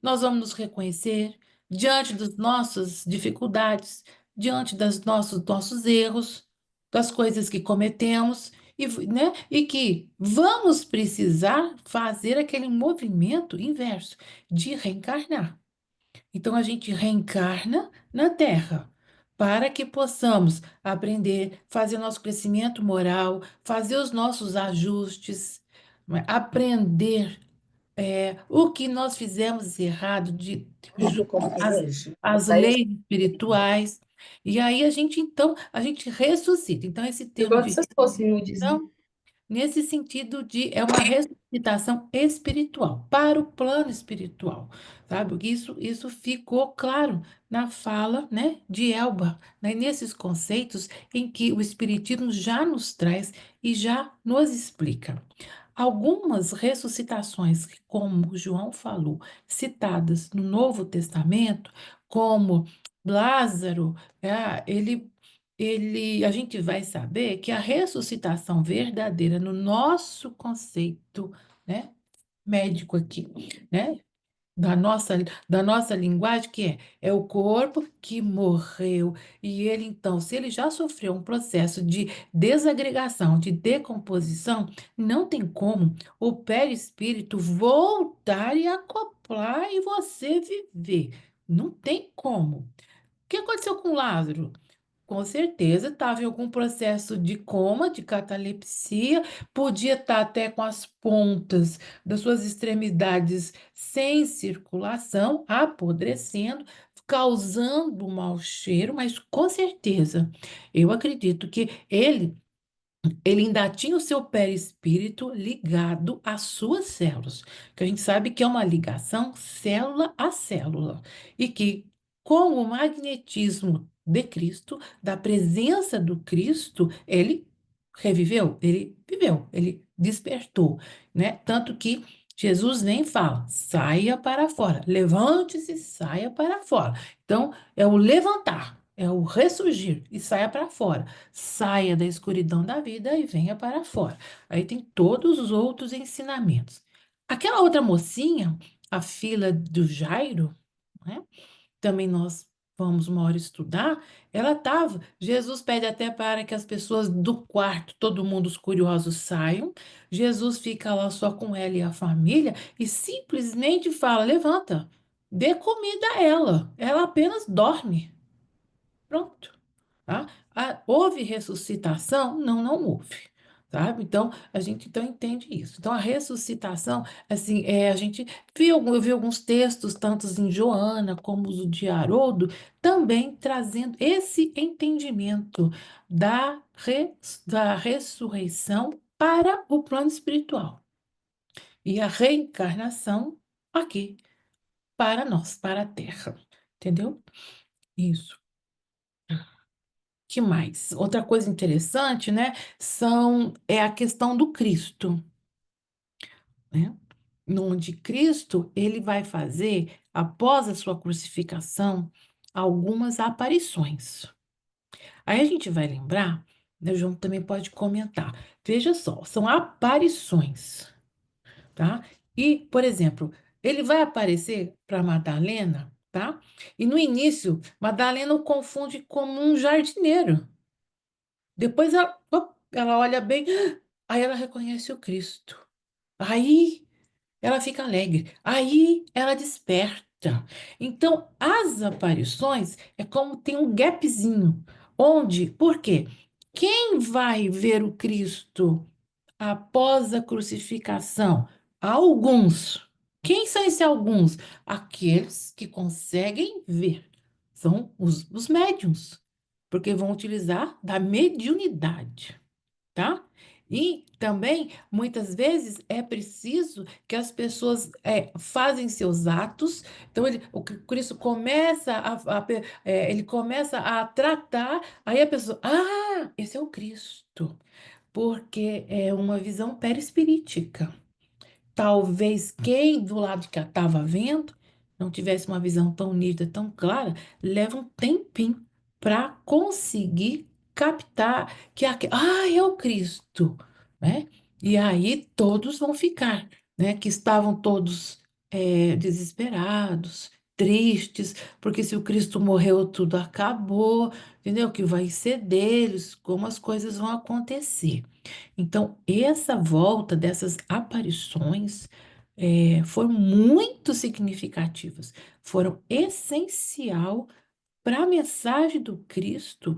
nós vamos nos reconhecer diante das nossas dificuldades, diante dos nossos erros, das coisas que cometemos, né, e que vamos precisar fazer aquele movimento inverso de reencarnar. Então, a gente reencarna na Terra para que possamos aprender, fazer nosso crescimento moral, fazer os nossos ajustes, né, aprender o que nós fizemos errado, as, as leis espirituais. E aí então, a gente ressuscita. Então, esse Eu termo gosto de dessas possibilidades. ressurreição nesse sentido é uma ressuscitação espiritual, para o plano espiritual, sabe? Isso ficou claro na fala, né, de Elba, né, nesses conceitos em que o Espiritismo já nos traz e já nos explica. Algumas ressuscitações, como o João falou, citadas no Novo Testamento, como Lázaro, a gente vai saber que a ressuscitação verdadeira, no nosso conceito, né, médico aqui, né, da nossa linguagem, que é o corpo que morreu. E ele, então, se ele já sofreu um processo de desagregação, de decomposição, não tem como o perispírito voltar e acoplar e você viver. Não tem como. O que aconteceu com Lázaro? Com certeza estava em algum processo de coma, de catalepsia, podia estar até com as pontas das suas extremidades sem circulação, apodrecendo, causando um mau cheiro, mas com certeza, eu acredito que ele ainda tinha o seu perispírito ligado às suas células, que a gente sabe que é uma ligação célula a célula, e que com o magnetismo de Cristo, da presença do Cristo, ele reviveu, ele viveu, ele despertou, né? Tanto que Jesus nem fala, saia para fora, levante-se, saia para fora. Então, é o levantar, é o ressurgir e saia para fora. Saia da escuridão da vida e venha para fora. Aí tem todos os outros ensinamentos. Aquela outra mocinha, a fila do Jairo, né? Também nós vamos uma hora estudar, ela estava. Jesus pede até para que as pessoas do quarto, todo mundo, os curiosos, saiam. Jesus fica lá só com ela e a família e simplesmente fala: levanta, dê comida a ela. Ela apenas dorme. Pronto. Tá? Houve ressuscitação? Não, não houve. Sabe? Então, a gente então entende isso. Então, a ressuscitação, assim, a gente eu vi alguns textos, tanto em Joana como o de Haroldo, também trazendo esse entendimento da ressurreição para o plano espiritual. E a reencarnação aqui, para nós, para a Terra. Entendeu? Isso. Que mais? Outra coisa interessante, né, é a questão do Cristo, né? Onde Cristo, ele vai fazer, após a sua crucificação, algumas aparições. Aí a gente vai lembrar, né, o João também pode comentar. Veja só, são aparições, tá? E, por exemplo, ele vai aparecer para Madalena, tá? E no início, Madalena o confunde como um jardineiro. Depois ela olha bem, aí ela reconhece o Cristo. Aí ela fica alegre. Aí ela desperta. Então, as aparições é como tem um gapzinho. Onde? Por quê? Quem vai ver o Cristo após a crucificação? Alguns. Quem são esses alguns? Aqueles que conseguem ver. São os médiuns, porque vão utilizar da mediunidade, tá? E também, muitas vezes, é preciso que as pessoas fazem seus atos. Então, o Cristo começa ele começa a tratar, aí a pessoa, esse é o Cristo, porque é uma visão perispirítica. Talvez quem do lado de cá estava vendo não tivesse uma visão tão nítida, tão clara, leva um tempinho para conseguir captar que é o Cristo, né? E aí todos vão ficar, né? Que estavam todos desesperados, tristes, porque se o Cristo morreu, tudo acabou, entendeu? O que vai ser deles, como as coisas vão acontecer. Então, essa volta dessas aparições foram muito significativas, foram essencial para a mensagem do Cristo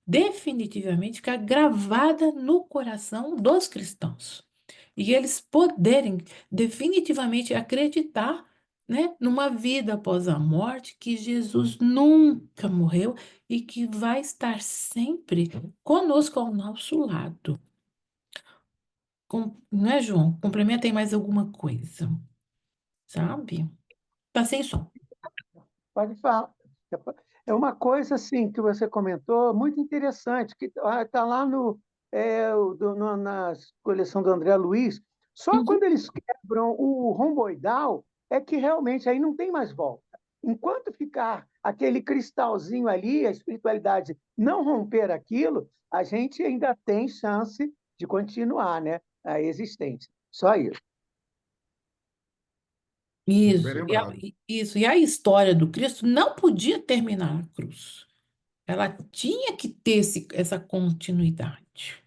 definitivamente ficar gravada no coração dos cristãos. E eles poderem definitivamente acreditar, né, numa vida após a morte, que Jesus nunca morreu e que vai estar sempre conosco ao nosso lado. Não é, João? Complementa aí mais alguma coisa, sabe? Tá sem som. Pode falar. É uma coisa assim que você comentou muito interessante, que está lá na coleção do André Luiz. Só Uhum. quando eles quebram o romboidal é que realmente aí não tem mais volta. Enquanto ficar aquele cristalzinho ali, a espiritualidade não romper aquilo, a gente ainda tem chance de continuar, né, a existência. Só isso. Muito bem Isso. lembrado. Isso. E a história do Cristo não podia terminar na cruz. Ela tinha que ter essa continuidade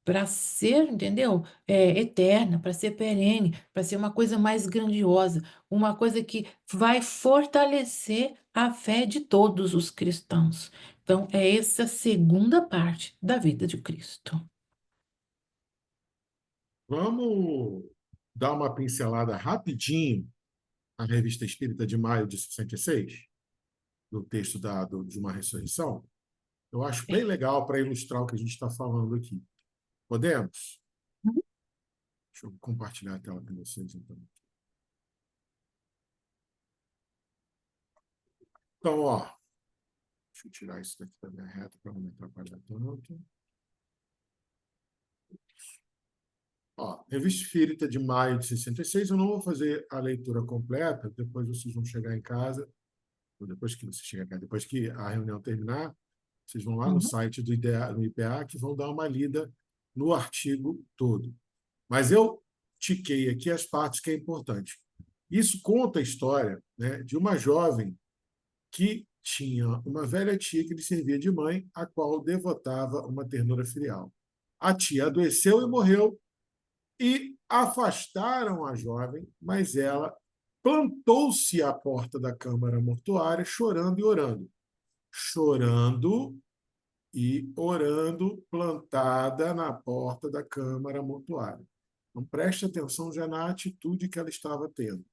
para ser, entendeu? Eterna, para ser perene, para ser uma coisa mais grandiosa, uma coisa que vai fortalecer a fé de todos os cristãos. Então, é essa segunda parte da vida de Cristo. Vamos dar uma pincelada rapidinho na Revista Espírita de maio de 66, do texto de uma ressurreição. Eu acho bem legal para ilustrar o que a gente está falando aqui. Podemos? Deixa eu compartilhar a tela com vocês, então. Então, ó, deixa eu tirar isso daqui da minha reta para não me atrapalhar tanto. Ó, Revista Espírita de maio de 66, eu não vou fazer a leitura completa, depois vocês vão chegar em casa, ou depois que você chegar em casa, depois que a reunião terminar, vocês vão lá no Uhum. site do IPA, que vão dar uma lida no artigo todo. Mas eu tiquei aqui as partes que é importante. Isso conta a história, né, de uma jovem que tinha uma velha tia que lhe servia de mãe, a qual devotava uma ternura filial. A tia adoeceu e morreu, e afastaram a jovem, mas ela plantou-se à porta da câmara mortuária, chorando e orando. Chorando e orando, plantada na porta da câmara mortuária. Então, preste atenção já na atitude que ela estava tendo.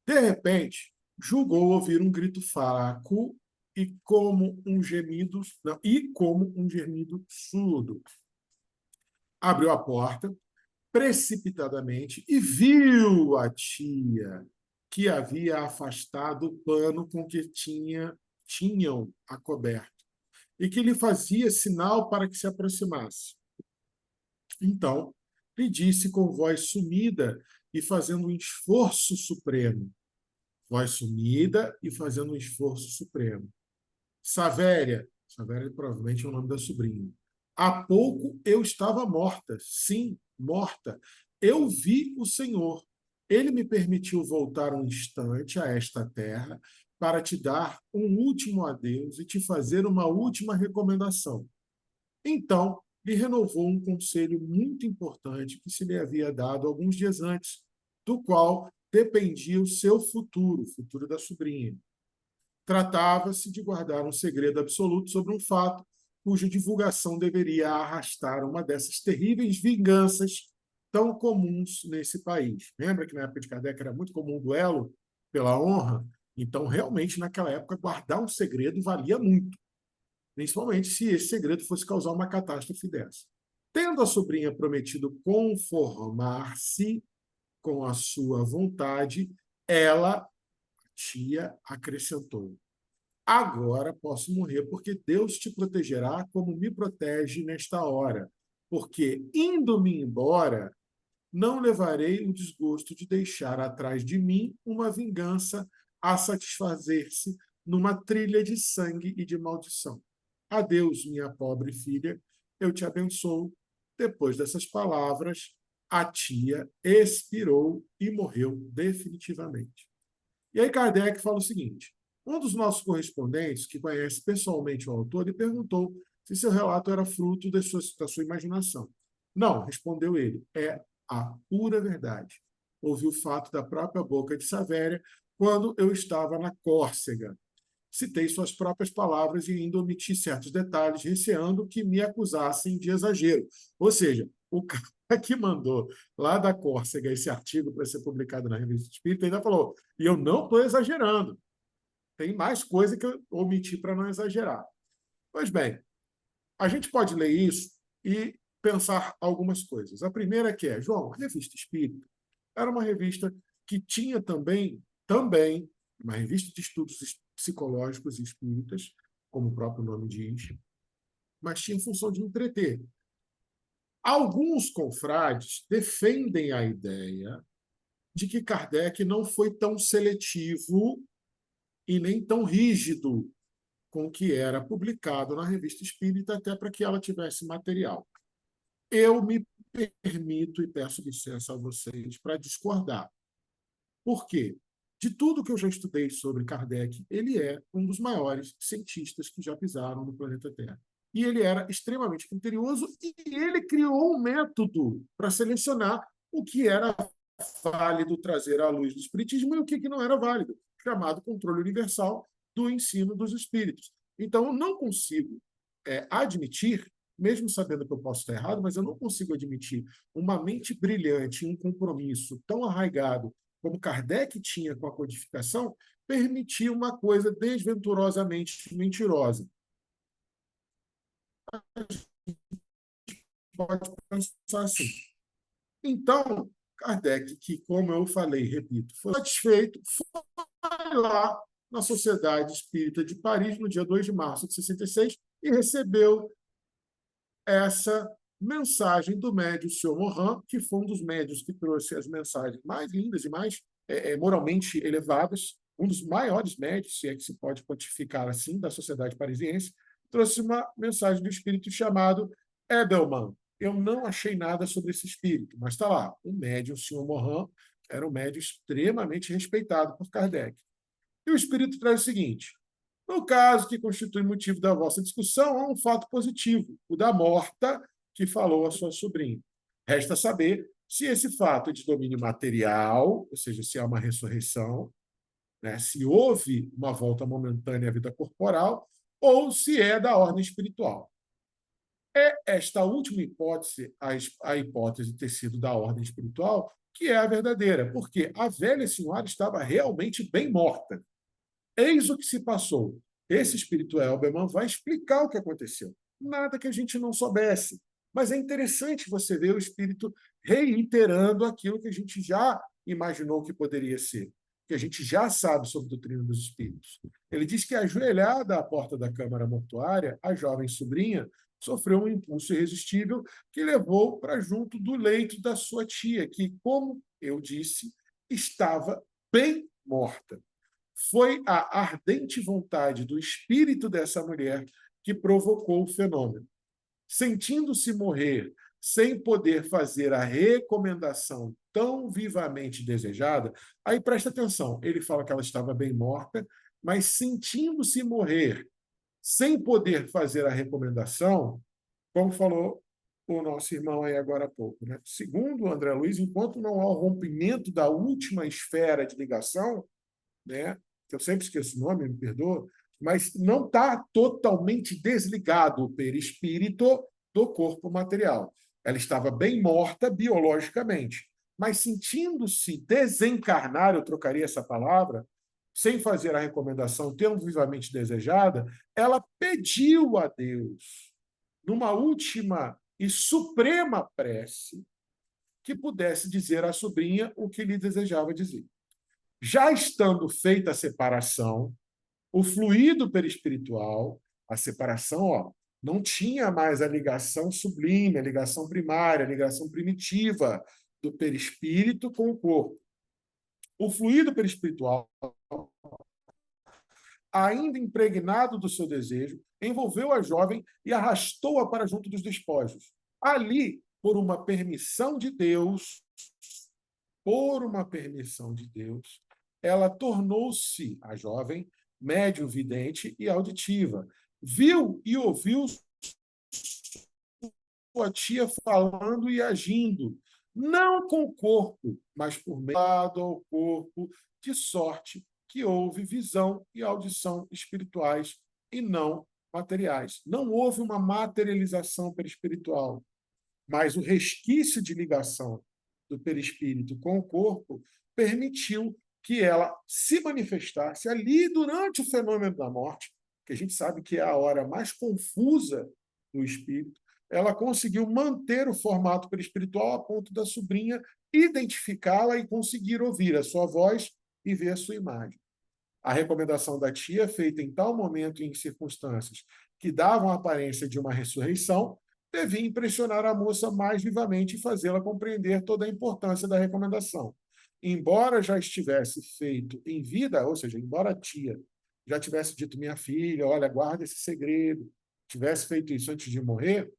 De repente, julgou ouvir um grito fraco e como um gemido, não, e como um gemido surdo. Abriu a porta precipitadamente e viu a tia que havia afastado o pano com que tinham acoberto e que lhe fazia sinal para que se aproximasse. Então, lhe disse com voz sumida e fazendo um esforço supremo. Voz sumida e fazendo um esforço supremo. Savéria provavelmente é o nome da sobrinha. Há pouco eu estava morta, sim, morta. Eu vi o Senhor. Ele me permitiu voltar um instante a esta terra para te dar um último adeus e te fazer uma última recomendação. Então, lhe renovou um conselho muito importante que se lhe havia dado alguns dias antes, do qual dependia o seu futuro, o futuro da sobrinha. Tratava-se de guardar um segredo absoluto sobre um fato cuja divulgação deveria arrastar uma dessas terríveis vinganças tão comuns nesse país. Lembra que na época de Kardec era muito comum o duelo pela honra? Então, realmente, naquela época, guardar um segredo valia muito, principalmente se esse segredo fosse causar uma catástrofe dessa. Tendo a sobrinha prometido conformar-se com a sua vontade, ela, tia, acrescentou: agora posso morrer, porque Deus te protegerá como me protege nesta hora. Porque, indo-me embora, não levarei o desgosto de deixar atrás de mim uma vingança a satisfazer-se numa trilha de sangue e de maldição. Adeus, minha pobre filha, eu te abençoo. Depois dessas palavras, a tia expirou e morreu definitivamente. E aí Kardec fala o seguinte: um dos nossos correspondentes, que conhece pessoalmente o autor, lhe perguntou se seu relato era fruto da sua imaginação. Não, respondeu ele, é a pura verdade. Ouvi o fato da própria boca de Savéria quando eu estava na Córcega. Citei suas próprias palavras e ainda omiti certos detalhes, receando que me acusassem de exagero. Ou seja, o cara que mandou lá da Córcega esse artigo para ser publicado na Revista Espírita ainda falou, e eu não estou exagerando. Tem mais coisa que eu omiti para não exagerar. Pois bem, a gente pode ler isso e pensar algumas coisas. A primeira é que João, a Revista Espírita era uma revista que tinha também uma revista de estudos psicológicos e espíritas, como o próprio nome diz, mas tinha função de entreter. Alguns confrades defendem a ideia de que Kardec não foi tão seletivo e nem tão rígido com o que era publicado na Revista Espírita, até para que ela tivesse material. Eu me permito e peço licença a vocês para discordar. Por quê? De tudo que eu já estudei sobre Kardec, ele é um dos maiores cientistas que já pisaram no planeta Terra. E ele era extremamente criterioso e ele criou um método para selecionar o que era válido trazer à luz do espiritismo e o que não era válido, chamado controle universal do ensino dos espíritos. Então, eu não consigo admitir, mesmo sabendo que eu posso estar errado, mas eu não consigo admitir uma mente brilhante, um compromisso tão arraigado como Kardec tinha com a codificação, permitir uma coisa desventurosamente mentirosa. Pode pensar assim. Então, Kardec, que, como eu falei, repito, foi satisfeito, foi lá na Sociedade Espírita de Paris, no dia 2 de março de 66, e recebeu essa mensagem do médium Sr. Morin, que foi um dos médiuns que trouxe as mensagens mais lindas e mais moralmente elevadas, um dos maiores médiuns, se é que se pode quantificar assim, da sociedade parisiense, trouxe uma mensagem do espírito chamado Ebelman. Eu não achei nada sobre esse espírito, mas está lá, o médium Sr. Morin era um médium extremamente respeitado por Kardec. E o espírito traz o seguinte: no caso que constitui motivo da vossa discussão, há um fato positivo, o da morta que falou a sua sobrinha. Resta saber se esse fato é de domínio material, ou seja, se há uma ressurreição, né, se houve uma volta momentânea à vida corporal, ou se é da ordem espiritual. É esta última hipótese, a hipótese de ter sido da ordem espiritual, que é a verdadeira, porque a velha senhora estava realmente bem morta. Eis o que se passou. Esse espírito Elberman vai explicar o que aconteceu. Nada que a gente não soubesse. Mas é interessante você ver o espírito reiterando aquilo que a gente já imaginou que poderia ser, que a gente já sabe sobre a doutrina dos espíritos. Ele diz que, ajoelhada à porta da câmara mortuária, a jovem sobrinha sofreu um impulso irresistível que levou para junto do leito da sua tia, que, como eu disse, estava bem morta. Foi a ardente vontade do espírito dessa mulher que provocou o fenômeno. Sentindo-se morrer sem poder fazer a recomendação tão vivamente desejada, aí presta atenção, ele fala que ela estava bem morta, mas sentindo-se morrer sem poder fazer a recomendação, como falou o nosso irmão aí agora há pouco, né? Segundo o André Luiz, enquanto não há o rompimento da última esfera de ligação, né, que eu sempre esqueço o nome, me perdoa, mas não está totalmente desligado o perispírito do corpo material. Ela estava bem morta biologicamente, mas sentindo-se desencarnar, eu trocaria essa palavra, sem fazer a recomendação, tendo vivamente desejada, ela pediu a Deus, numa última e suprema prece, que pudesse dizer à sobrinha o que lhe desejava dizer. Já estando feita a separação, o fluido perispiritual, a separação, não tinha mais a ligação sublime, a ligação primária, a ligação primitiva do perispírito com o corpo. O fluido perispiritual, ainda impregnado do seu desejo, envolveu a jovem e arrastou-a para junto dos despojos. Ali, por uma permissão de Deus, ela tornou-se, a jovem, médium vidente e auditiva. Viu e ouviu sua tia falando e agindo, não com o corpo, mas por meio ao corpo, de sorte que houve visão e audição espirituais e não materiais. Não houve uma materialização perispiritual, mas o resquício de ligação do perispírito com o corpo permitiu que ela se manifestasse ali durante o fenômeno da morte, que a gente sabe que é a hora mais confusa do espírito. Ela conseguiu manter o formato perispiritual a ponto da sobrinha identificá-la e conseguir ouvir a sua voz e ver a sua imagem. A recomendação da tia, feita em tal momento e em circunstâncias que davam a aparência de uma ressurreição, devia impressionar a moça mais vivamente e fazê-la compreender toda a importância da recomendação. Embora já estivesse feito em vida, ou seja, embora a tia já tivesse dito, minha filha, olha, guarda esse segredo, tivesse feito isso antes de morrer,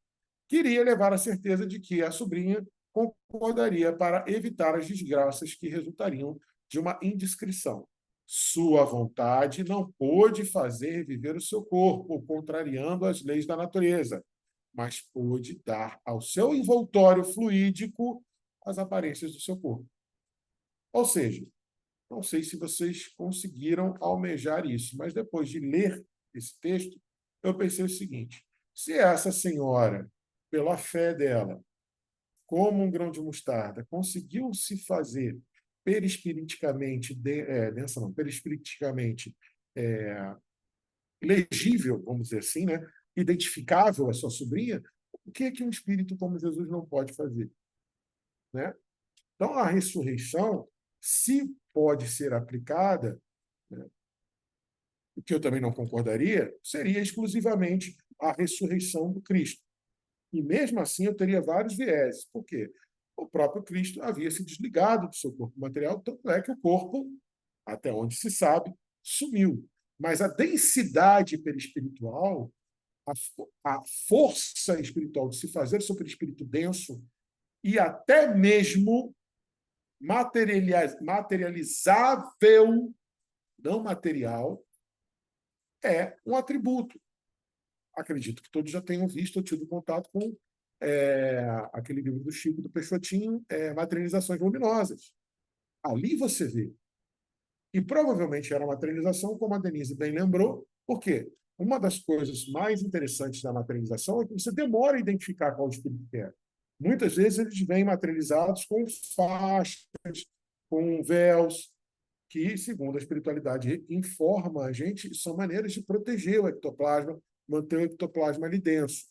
queria levar a certeza de que a sobrinha concordaria para evitar as desgraças que resultariam de uma indiscrição. Sua vontade não pôde fazer viver o seu corpo, contrariando as leis da natureza, mas pôde dar ao seu envoltório fluídico as aparências do seu corpo. Ou seja, não sei se vocês conseguiram almejar isso, mas depois de ler esse texto, eu pensei o seguinte: se essa senhora, pela fé dela, como um grão de mostarda, conseguiu se fazer perispiriticamente, perispiriticamente legível, vamos dizer assim, né? Identificável a sua sobrinha, o que é que um espírito como Jesus não pode fazer? Né? Então, a ressurreição, se pode ser aplicada, né, o que eu também não concordaria, seria exclusivamente a ressurreição do Cristo. E mesmo assim eu teria vários vieses. Por quê? O próprio Cristo havia se desligado do seu corpo material, tanto é que o corpo, até onde se sabe, sumiu. Mas a densidade perispiritual, a força espiritual de se fazer o seu perispírito denso e até mesmo materializável, não material, é um atributo. Acredito que todos já tenham visto ou tido contato com aquele livro do Chico, do Peixotinho, Materializações Luminosas. Ali você vê. E provavelmente era materialização, como a Denise bem lembrou, porque uma das coisas mais interessantes da materialização é que você demora a identificar qual espírito que é. Muitas vezes eles vêm materializados com faixas, com véus, que, segundo a espiritualidade informa a gente, são maneiras de proteger o ectoplasma, manter o ectoplasma ali denso.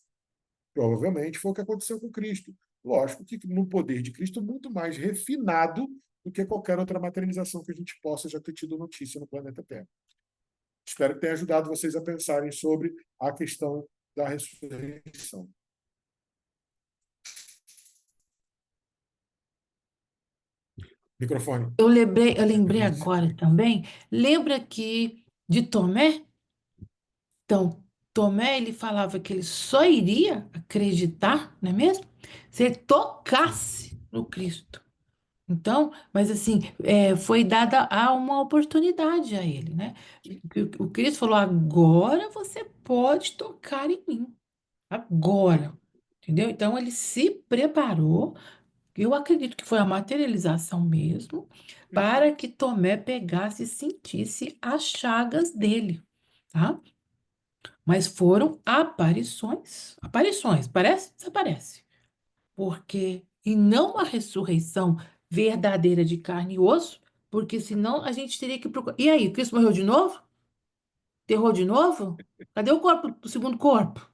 Provavelmente foi o que aconteceu com Cristo. Lógico que no poder de Cristo muito mais refinado do que qualquer outra materialização que a gente possa já ter tido notícia no planeta Terra. Espero que tenha ajudado vocês a pensarem sobre a questão da ressurreição. Microfone. Eu lembrei agora também, lembra que de Tomé? Então, Tomé, ele falava que ele só iria acreditar, não é mesmo? Se ele tocasse no Cristo. Então, mas assim, foi dada uma oportunidade a ele, né? O Cristo falou: agora você pode tocar em mim. Agora. Entendeu? Então, ele se preparou. Eu acredito que foi a materialização mesmo, para que Tomé pegasse e sentisse as chagas dele, tá? Mas foram aparições. Aparições, parece? Desaparece. Porque, e não uma ressurreição verdadeira de carne e osso, porque senão a gente teria que procurar. E aí, Cristo morreu de novo? Enterrou de novo? Cadê o corpo, o segundo corpo?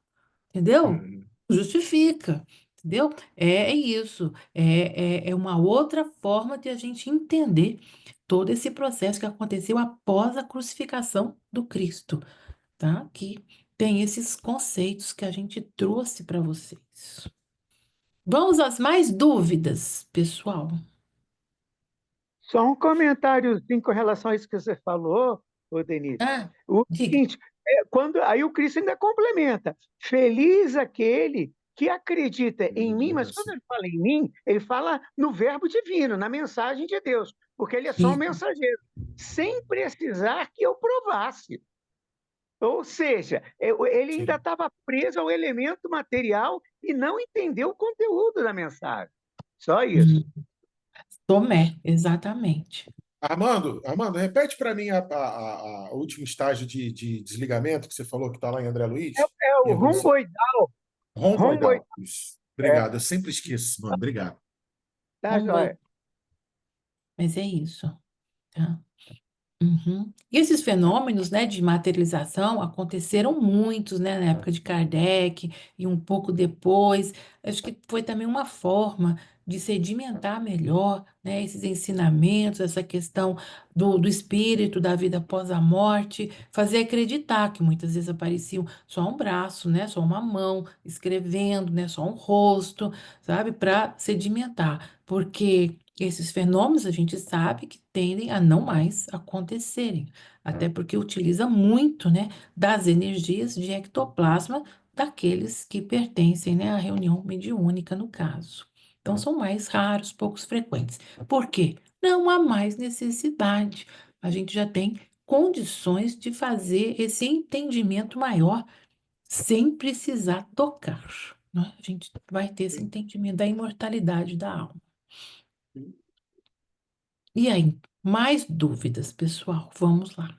Entendeu? Justifica, entendeu? É isso. É uma outra forma de a gente entender todo esse processo que aconteceu após a crucificação do Cristo, tá? Que tem esses conceitos que a gente trouxe para vocês. Vamos às mais dúvidas, pessoal. Só um comentáriozinho com relação a isso que você falou, ô Denise. O Diga. seguinte, aí o Cristo ainda complementa: feliz aquele que acredita em mim, mas quando ele fala em mim, ele fala no verbo divino, na mensagem de Deus, porque ele é só um Isso. mensageiro, sem precisar que eu provasse. Ou seja, ele ainda Sim. estava preso ao elemento material e não entendeu o conteúdo da mensagem. Só isso. Tomé, exatamente. Armando, repete para mim o último estágio de desligamento que você falou que está lá em André Luiz, É em o evolução. romboidal. Romboidal. Romboidal. Isso. Obrigado, eu sempre esqueço, mano. Obrigado. Tá, joia? Mas é isso, tá? Uhum. E esses fenômenos, né, de materialização aconteceram muitos, né, na época de Kardec e um pouco depois. Acho que foi também uma forma de sedimentar melhor, né, esses ensinamentos, essa questão do espírito, da vida após a morte, fazer acreditar que muitas vezes apareciam só um braço, né, só uma mão escrevendo, né, só um rosto, sabe, para sedimentar, porque esses fenômenos a gente sabe que tendem a não mais acontecerem, até porque utiliza muito, né, das energias de ectoplasma daqueles que pertencem, né, à reunião mediúnica, no caso. Então, são mais raros, poucos frequentes. Por quê? Não há mais necessidade. A gente já tem condições de fazer esse entendimento maior sem precisar tocar, né? A gente vai ter esse entendimento da imortalidade da alma. E aí, mais dúvidas, pessoal? Vamos lá.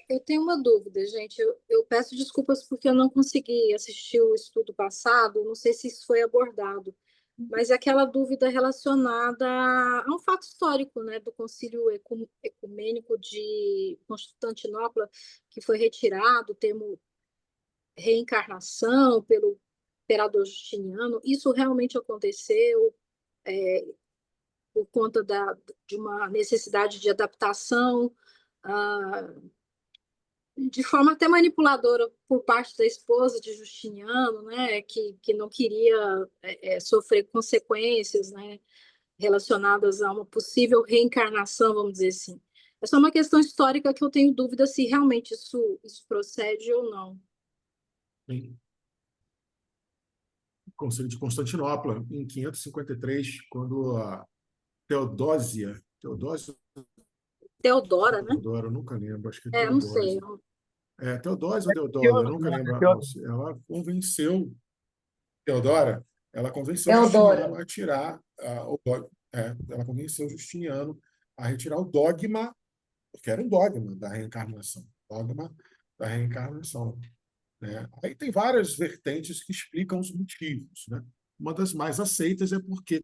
Eu tenho uma dúvida, gente. Eu peço desculpas porque eu não consegui assistir o estudo passado, não sei se isso foi abordado, mas é aquela dúvida relacionada a um fato histórico, né, do Concílio Ecumênico de Constantinopla, que foi retirado o termo reencarnação pelo imperador Justiniano. Isso realmente aconteceu por conta de uma necessidade de adaptação, ah, de forma até manipuladora por parte da esposa de Justiniano, né, que não queria sofrer consequências, né, relacionadas a uma possível reencarnação, vamos dizer assim. É só uma questão histórica que eu tenho dúvida se realmente isso procede ou não. Sim. Conselho de Constantinopla, em 553, quando a Teodósia, Teodora, né? Teodora, eu nunca lembro, acho que é Não sei. Teodósia. Teodósia ou Deodória, eu nunca lembro. Ela convenceu, Teodora, ela convenceu Justiniano Teodora. a tirar ela convenceu Justiniano a retirar o dogma, porque era um dogma da reencarnação, dogma da reencarnação, né? Aí tem várias vertentes que explicam os motivos, né? Uma das mais aceitas é porque,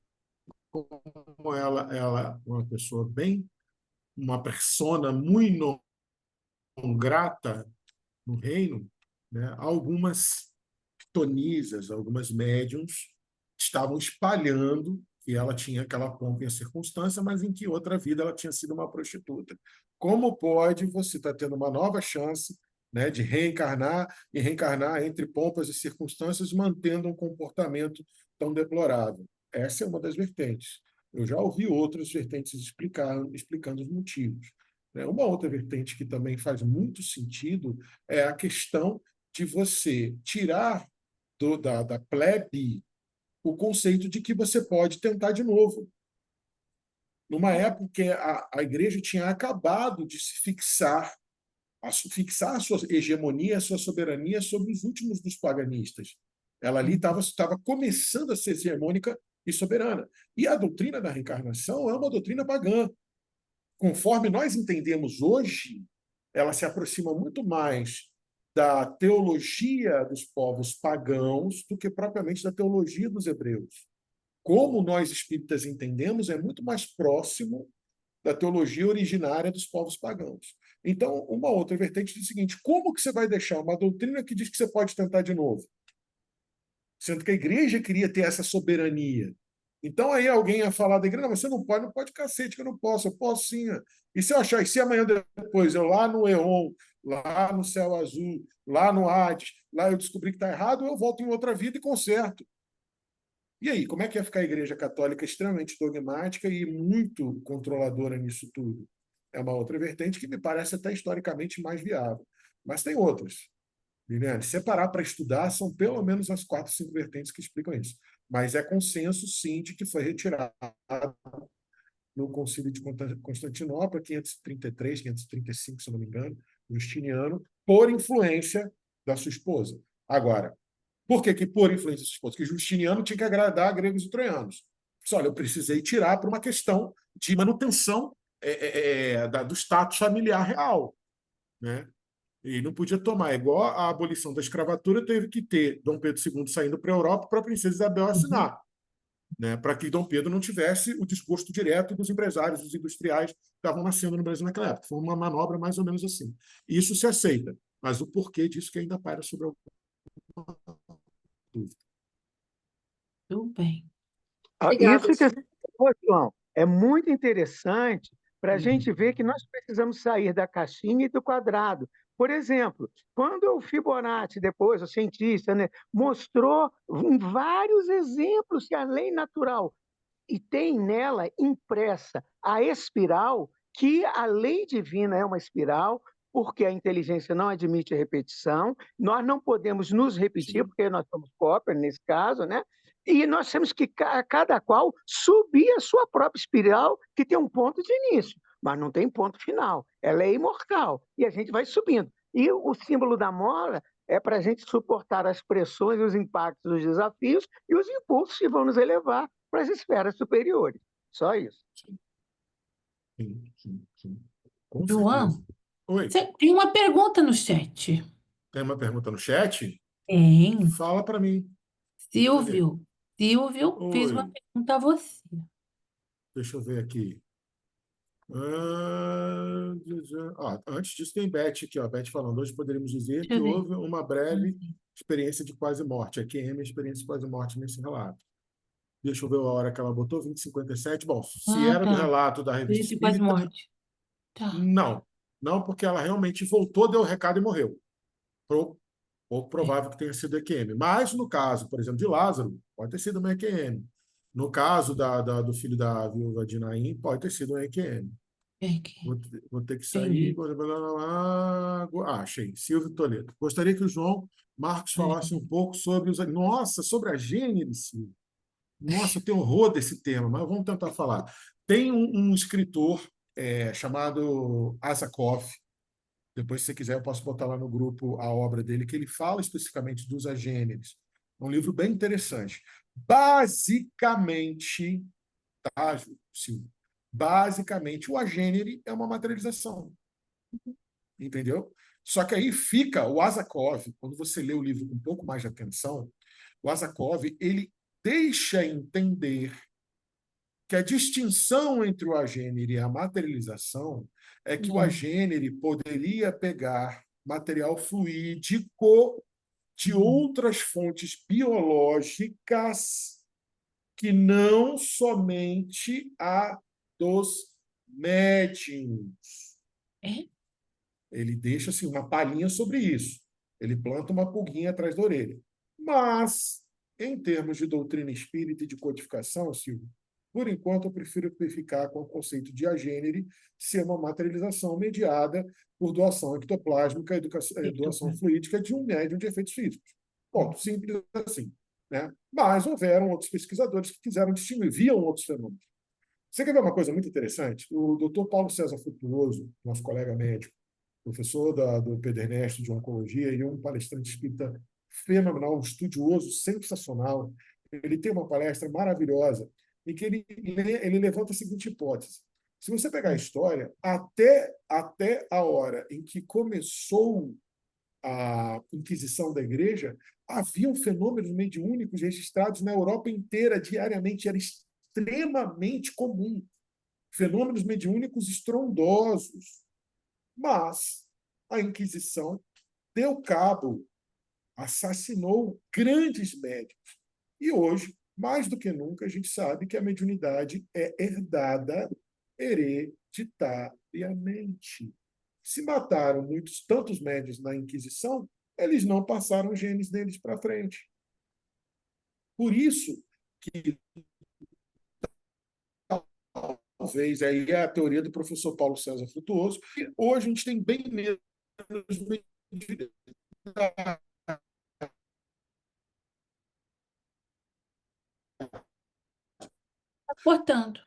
como ela é uma pessoa bem, uma persona muito grata no reino, né? Algumas pitonisas, algumas médiums estavam espalhando que ela tinha aquela pompa em circunstância, mas em que outra vida ela tinha sido uma prostituta. Como pode você estar tendo uma nova chance, né, de reencarnar e reencarnar entre pompas e circunstâncias, mantendo um comportamento tão deplorável? Essa é uma das vertentes. Eu já ouvi outras vertentes explicando os motivos, né? Uma outra vertente que também faz muito sentido é a questão de você tirar da plebe o conceito de que você pode tentar de novo. Numa época que a igreja tinha acabado de se fixar a sua hegemonia, a sua soberania sobre os últimos dos paganistas. Ela ali estava começando a ser hegemônica e soberana. E a doutrina da reencarnação é uma doutrina pagã. Conforme nós entendemos hoje, ela se aproxima muito mais da teologia dos povos pagãos do que propriamente da teologia dos hebreus. Como nós espíritas entendemos, é muito mais próximo da teologia originária dos povos pagãos. Então, uma outra vertente diz o seguinte: como que você vai deixar uma doutrina que diz que você pode tentar de novo? Sendo que a igreja queria ter essa soberania. Então aí alguém ia falar da igreja: não, mas você não pode cacete, que eu não posso. Eu posso sim. E se eu achar, e se amanhã depois eu lá no Eon, lá no Céu Azul, lá no Hades, lá eu descobri que está errado, eu volto em outra vida e conserto. E aí, como é que ia ficar a igreja católica extremamente dogmática e muito controladora nisso tudo? É uma outra vertente que me parece até historicamente mais viável. Mas tem outras. Liliane, separar para estudar são pelo menos as 4, 5 vertentes que explicam isso. Mas é consenso, sim, de que foi retirado no Concílio de Constantinopla, 533, 535, se não me engano, Justiniano, por influência da sua esposa. Agora, por que por influência da sua esposa? Porque Justiniano tinha que agradar gregos e troianos. Disse, olha, eu precisei tirar por uma questão de manutenção do status familiar real, né? E não podia tomar. Igual a abolição da escravatura, teve que ter Dom Pedro II saindo para a Europa para a princesa Isabel assinar, né? Para que Dom Pedro não tivesse o desgosto direto dos empresários, dos industriais que estavam nascendo no Brasil naquela época. Foi uma manobra mais ou menos assim. Isso se aceita, mas o porquê disso que ainda paira sobre a dúvida. Tudo bem. Obrigada, Isso que você Silvia. falou, João, é muito interessante para a gente ver que nós precisamos sair da caixinha e do quadrado. Por exemplo, quando o Fibonacci, depois, o cientista, né, mostrou em vários exemplos que a lei natural e tem nela impressa a espiral, que a lei divina é uma espiral, porque a inteligência não admite repetição, nós não podemos nos repetir, porque nós somos cópia, nesse caso, né? E nós temos que, cada qual, subir a sua própria espiral, que tem um ponto de início, mas não tem ponto final. Ela é imortal, e a gente vai subindo. E o símbolo da mola é para a gente suportar as pressões, os impactos, os desafios e os impulsos que vão nos elevar para as esferas superiores. Só isso. Sim. Com João, certeza. Oi, tem uma pergunta no chat. tem uma pergunta no chat? Tem. Fala para mim. Cadê? Silvio fez uma Oi, pergunta a você. deixa eu ver aqui. Antes disso, tem Beth aqui, ó. Beth falando, hoje poderíamos dizer Deixa que eu ver. houve uma breve experiência de quase morte. Aqui é a experiência de quase morte nesse relato. Deixa eu ver a hora que ela botou, 20h57. Bom, se Ah, era do tá. relato da Revista Experiência de quase Espírita, morte. Tá. não. Não, porque ela realmente voltou, deu o recado e morreu. Pouco provável que tenha sido EQM. Mas, no caso, por exemplo, de Lázaro, pode ter sido uma EQM. No caso do filho da viúva de Naim, pode ter sido um EQM. Aqui. Vou ter que sair. Entendi. Achei. Silvio Toledo. Gostaria que o João Marcos falasse um pouco sobre os. Nossa, sobre a gênese, Silvio. Nossa, eu tenho horror desse tema, mas vamos tentar falar. Tem um escritor chamado Asakov. Depois, se você quiser, eu posso botar lá no grupo a obra dele, que ele fala especificamente dos agêneres. É um livro bem interessante. Basicamente, tá, Silvio? Basicamente, o agênere é uma materialização. Entendeu? Só que aí fica o Asakov, quando você lê o livro com um pouco mais de atenção, o Asakov, ele deixa entender que a distinção entre o agênere e a materialização é que o agênere poderia pegar material fluídico de outras fontes biológicas que não somente a dos médiums. É? Ele deixa assim, uma palhinha sobre isso. Ele planta uma pulguinha atrás da orelha. Mas, em termos de doutrina espírita e de codificação, Silvio, por enquanto eu prefiro ficar com o conceito de agênere ser uma materialização mediada por doação ectoplásmica e doação fluídica de um médium de efeitos físicos. Ponto. Simples assim. Né? Mas houveram outros pesquisadores que quiseram distinguir, viam outros fenômenos. Você quer ver uma coisa muito interessante? O doutor Paulo César Frutuoso, nosso colega médico, professor do Pedro Ernesto de Oncologia e um palestrante espírita fenomenal, um estudioso sensacional. Ele tem uma palestra maravilhosa em que ele levanta a seguinte hipótese. Se você pegar a história, até a hora em que começou a Inquisição da Igreja, haviam fenômenos mediúnicos registrados na Europa inteira diariamente. Era extremamente comum. Fenômenos mediúnicos estrondosos. Mas a Inquisição deu cabo, assassinou grandes médicos. E hoje, mais do que nunca, a gente sabe que a mediunidade é herdada hereditariamente. Se mataram tantos médios na Inquisição, eles não passaram genes deles para frente. Por isso que talvez aí é a teoria do professor Paulo César Frutuoso, que hoje a gente tem bem menos Tá cortando.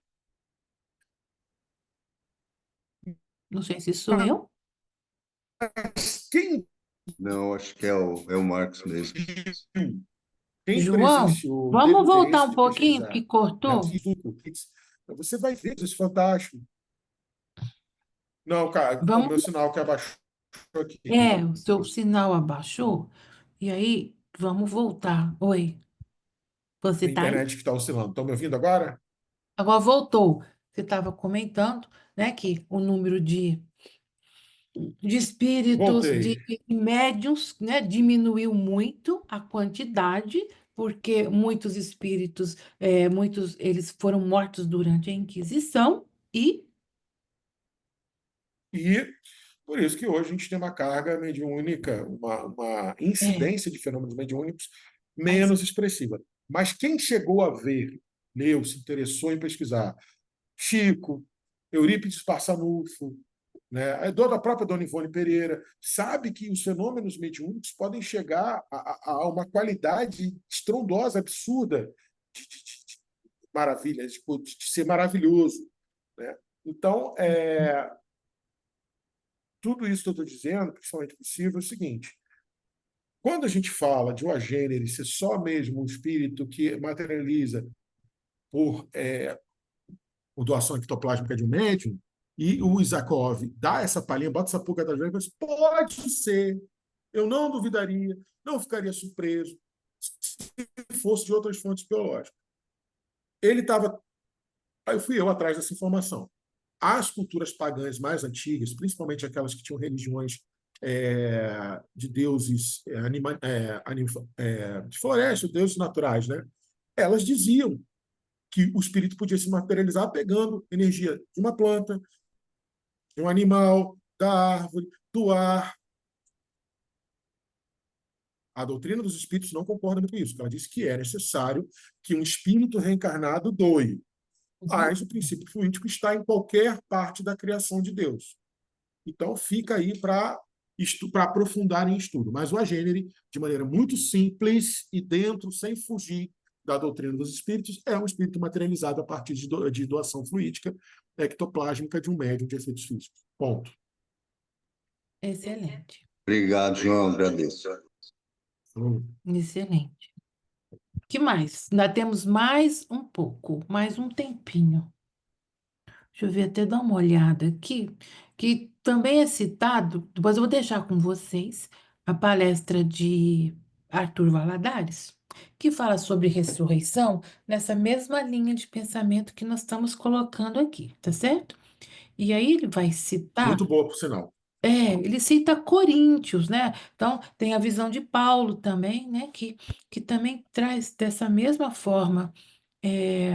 Não sei se sou eu. Quem Não, acho que é o Marcos mesmo. viu, quem João, presenciou, teve vamos voltar interesse um de pouquinho, pesquisar, porque né, cortou. você vai ver isso fantástico. Não, cara, o Vamos. meu sinal que abaixou aqui. O seu sinal abaixou. E aí, vamos voltar. Oi, você A tá aí? internet que está oscilando. Estão me ouvindo agora? Agora voltou. Você estava comentando, né, que o número de espíritos, de Voltei. médiuns, né, diminuiu muito a quantidade, porque muitos espíritos, muitos, eles foram mortos durante a Inquisição e E por isso que hoje a gente tem uma carga mediúnica, uma é, incidência de fenômenos mediúnicos as- menos expressiva. Mas quem chegou a ver, leu, se interessou em pesquisar, Chico, Eurípides Barçanufo, né, a própria Dona Ivone Pereira, sabe que os fenômenos mediúnicos podem chegar a uma qualidade estrondosa, absurda, de maravilha, de ser maravilhoso. Né? Então, tudo isso que eu estou dizendo, principalmente possível, é o seguinte: quando a gente fala de uma gênero ser só mesmo um espírito que materializa por, por doação ectoplásmica de um médium, e o Isakov dá essa palhinha, bota essa pulga das orelhas, pode ser, eu não duvidaria, não ficaria surpreso se fosse de outras fontes biológicas. Ele estava. Aí fui eu atrás dessa informação. As culturas pagãs mais antigas, principalmente aquelas que tinham religiões de deuses de floresta, deuses naturais, né? Elas diziam que o espírito podia se materializar pegando energia de uma planta, de um animal, da árvore, do ar. A doutrina dos espíritos não concorda muito com isso. Ela diz que é necessário que um espírito reencarnado doe. Mas o princípio fluídico está em qualquer parte da criação de Deus. Então, fica aí para aprofundar em estudo. Mas o agênere, de maneira muito simples e dentro, sem fugir da doutrina dos espíritos, é um espírito materializado a partir de doação fluídica ectoplásmica de um médium de efeitos físicos. Ponto. excelente, Obrigado, João, agradeço. excelente. Que mais? Ainda temos mais um pouco, mais um tempinho. Deixa eu ver, até dar uma olhada aqui, que também é citado, depois eu vou deixar com vocês a palestra de Arthur Valadares, que fala sobre ressurreição nessa mesma linha de pensamento que nós estamos colocando aqui, tá certo? E aí ele vai citar, Muito boa, por sinal. ele cita Coríntios, né? Então, tem a visão de Paulo também, né? Que também traz dessa mesma forma. é,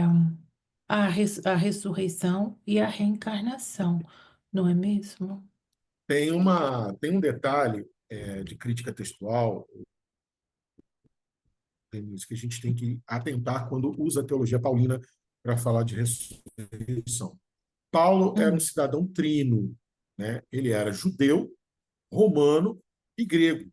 a ressurreição e a reencarnação, não é mesmo? Tem um detalhe de crítica textual, Denise, que a gente tem que atentar quando usa a teologia paulina para falar de ressurreição. Paulo era um Hum, cidadão trino, né? Ele era judeu, romano e grego.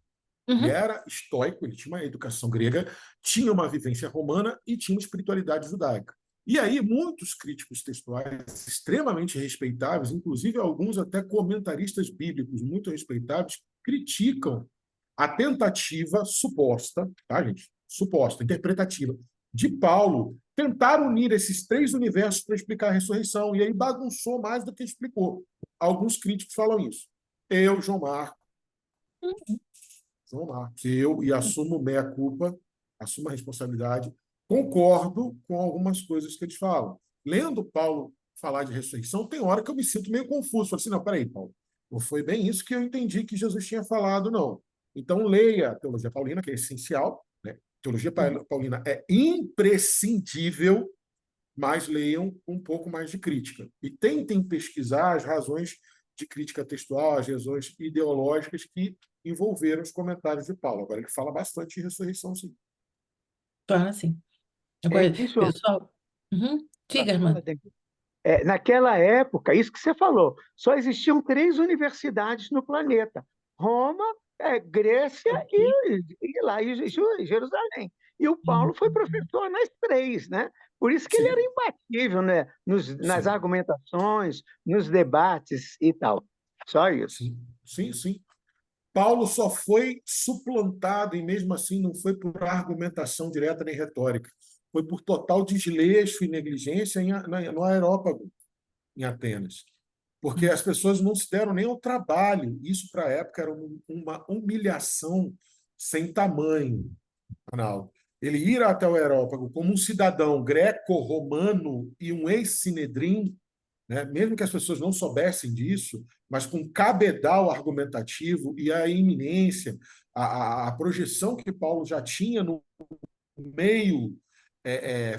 Ele uhum, era estoico, ele tinha uma educação grega, tinha uma vivência romana e tinha uma espiritualidade judaica. E aí, muitos críticos textuais extremamente respeitáveis, inclusive alguns até comentaristas bíblicos muito respeitáveis, criticam a tentativa suposta, tá, gente? Suposta, interpretativa, de Paulo tentar unir esses três universos para explicar a ressurreição, e aí bagunçou mais do que explicou. Alguns críticos falam isso. Eu, João Marcos, eu, e assumo meia-culpa, assumo a responsabilidade, concordo com algumas coisas que eles falam. Lendo Paulo falar de ressurreição, tem hora que eu me sinto meio confuso. Falo assim, não, peraí, Paulo, não foi bem isso que eu entendi que Jesus tinha falado, não. Então, leia a teologia paulina, que é essencial, né? A teologia uhum. paulina é imprescindível, mas leiam um pouco mais de crítica. E tentem pesquisar as razões de crítica textual, as razões ideológicas que envolveram os comentários de Paulo. Agora, ele fala bastante de ressurreição, sim. Fala assim. É Agora, isso, pessoal, diga, irmã. naquela época, isso que você falou, só existiam três universidades no planeta: Roma, Grécia e lá em Jerusalém. E o Paulo foi professor nas três, né? Por isso que ele era Sim, imbatível, né? Nas sim, argumentações, nos debates e tal. Só isso. sim, sim, sim. Paulo só foi suplantado, e mesmo assim não foi por argumentação direta nem retórica. Foi por total desleixo e negligência no Areópago, em Atenas. Porque as pessoas não se deram nem ao trabalho. Isso, para a época, era uma humilhação sem tamanho, Arnaldo. Ele ir até o Areópago como um cidadão greco-romano e um ex-sinedrim, né? Mesmo que as pessoas não soubessem disso, mas com cabedal argumentativo e a iminência, a projeção que Paulo já tinha no meio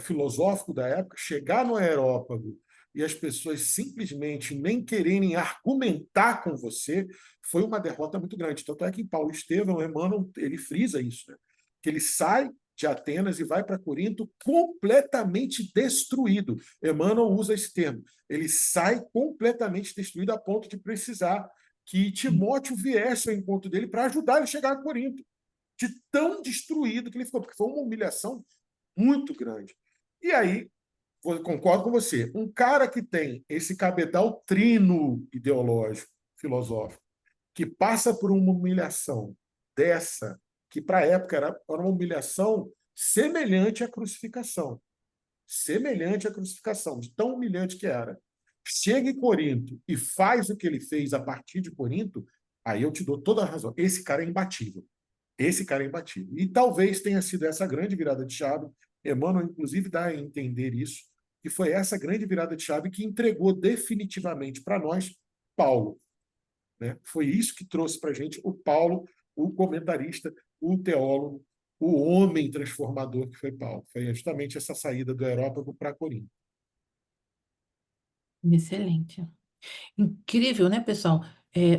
filosófico da época, chegar no Areópago e as pessoas simplesmente nem quererem argumentar com você, foi uma derrota muito grande. Tanto é que Paulo Estevão, Emmanuel, ele frisa isso, né? Que ele sai de Atenas e vai para Corinto completamente destruído. Emmanuel usa esse termo. Ele sai completamente destruído a ponto de precisar que Timóteo viesse ao encontro dele para ajudar ele a chegar a Corinto, de tão destruído que ele ficou, porque foi uma humilhação muito grande. E aí, concordo com você, um cara que tem esse cabedal trino ideológico, filosófico, que passa por uma humilhação dessa, que para a época era uma humilhação semelhante à crucificação. Semelhante à crucificação, de tão humilhante que era. Chega em Corinto e faz o que ele fez a partir de Corinto, aí eu te dou toda a razão. Esse cara é imbatível. Esse cara é imbatível. E talvez tenha sido essa grande virada de chave. Emmanuel, inclusive, dá a entender isso, que foi essa grande virada de chave que entregou definitivamente para nós Paulo, né? Foi isso que trouxe para a gente o Paulo, o comentarista, o teólogo, o homem transformador que foi Paulo. Foi justamente essa saída do Areópago para Corinto. Excelente. Incrível, né, pessoal?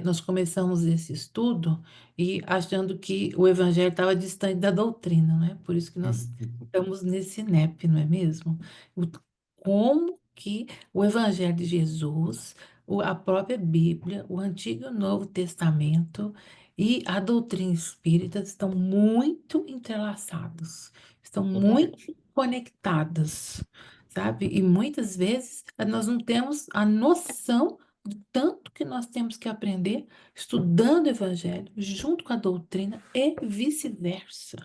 Nós começamos esse estudo e achando que o evangelho estava distante da doutrina, né? Por isso que nós estamos nesse NEP, não é mesmo? O- Como que o evangelho de Jesus, a própria Bíblia, o Antigo e o Novo Testamento e a doutrina espírita estão muito entrelaçados, estão muito Totalmente. conectadas, sabe? E muitas vezes nós não temos a noção do tanto que nós temos que aprender estudando o Evangelho junto com a doutrina e vice-versa,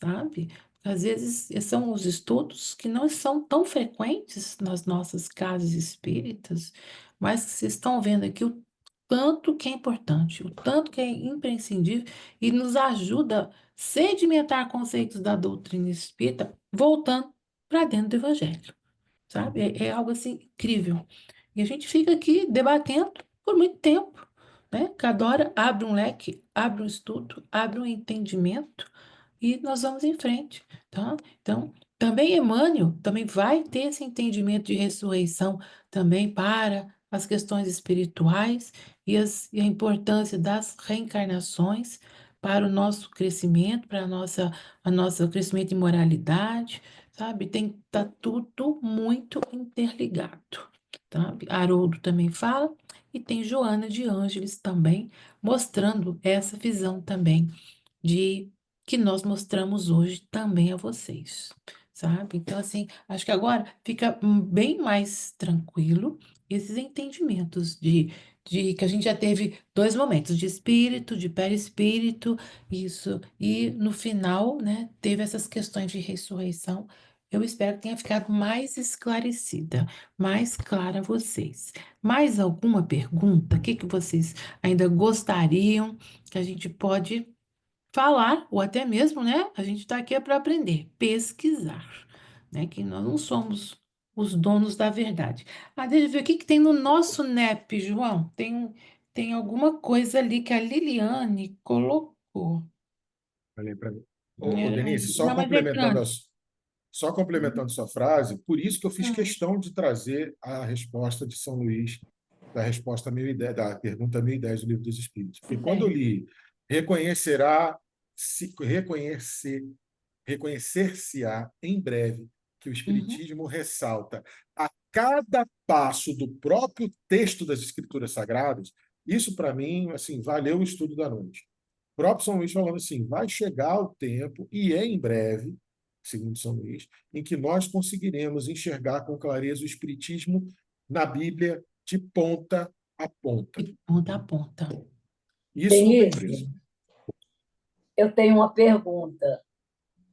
sabe? Às vezes são os estudos que não são tão frequentes nas nossas casas espíritas, mas que vocês estão vendo aqui o tanto que é importante, o tanto que é imprescindível e nos ajuda a sedimentar conceitos da doutrina espírita, voltando para dentro do Evangelho, sabe? É algo assim incrível. E a gente fica aqui debatendo por muito tempo, né? Cada hora abre um leque, abre um estudo, abre um entendimento e nós vamos em frente, tá? Então, também Emmanuel também vai ter esse entendimento de ressurreição também para as questões espirituais e a importância das reencarnações para o nosso crescimento, para a nossa crescimento em moralidade, sabe? Tá tudo muito interligado, tá? Haroldo também fala, e tem Joana de Ângeles também, mostrando essa visão também de que nós mostramos hoje também a vocês, sabe? Então, assim, acho que agora fica bem mais tranquilo esses entendimentos de que a gente já teve dois momentos, de espírito, de perispírito, isso, e no final, né, teve essas questões de ressurreição. Eu espero que tenha ficado mais esclarecida, mais clara a vocês. Mais alguma pergunta? O que que vocês ainda gostariam que a gente pode falar, ou até mesmo, né? A gente está aqui para aprender, pesquisar, né? Que nós não somos os donos da verdade. Deixa eu ver o que que tem no nosso NEP, João. Tem alguma coisa ali que a Liliane colocou. Olha aí para mim. Ô, Denise, Não, mas é grande. só complementando sua frase, por isso que eu fiz Hum, questão de trazer a resposta de São Luís, da resposta 1010, da pergunta 1010 do Livro dos Espíritos. Porque quando eu bem. li, reconhecerá, se reconhecer, reconhecer-se-á em breve que o Uhum, Espiritismo ressalta a cada passo do próprio texto das Escrituras Sagradas, isso para mim, assim, valeu o estudo da noite. próprio São Luís falando assim, vai chegar o tempo, e é em breve, segundo São Luís, em que nós conseguiremos enxergar com clareza o Espiritismo na Bíblia de ponta a ponta. De ponta a ponta. Isso não tem Denise, preço. eu tenho uma pergunta.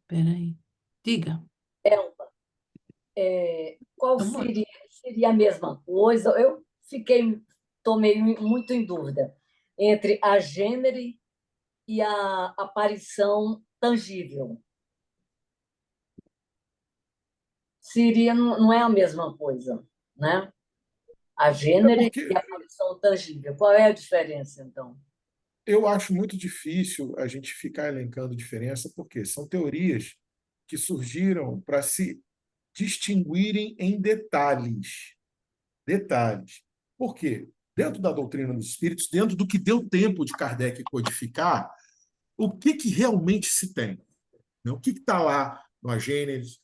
Espera aí. Diga. Qual Vamos lá. seria a mesma coisa? Eu estou meio muito em dúvida entre a gênere e a aparição tangível. Seria, não é a mesma coisa, né? A É gênere porque e a aparição tangível. Qual é a diferença, então? eu acho muito difícil a gente ficar elencando diferença, porque são teorias que surgiram para se distinguirem em detalhes. Detalhes. Por quê? Dentro da doutrina dos espíritos, dentro do que deu tempo de Kardec codificar, o que realmente se tem? Né? O que está lá na Gênese,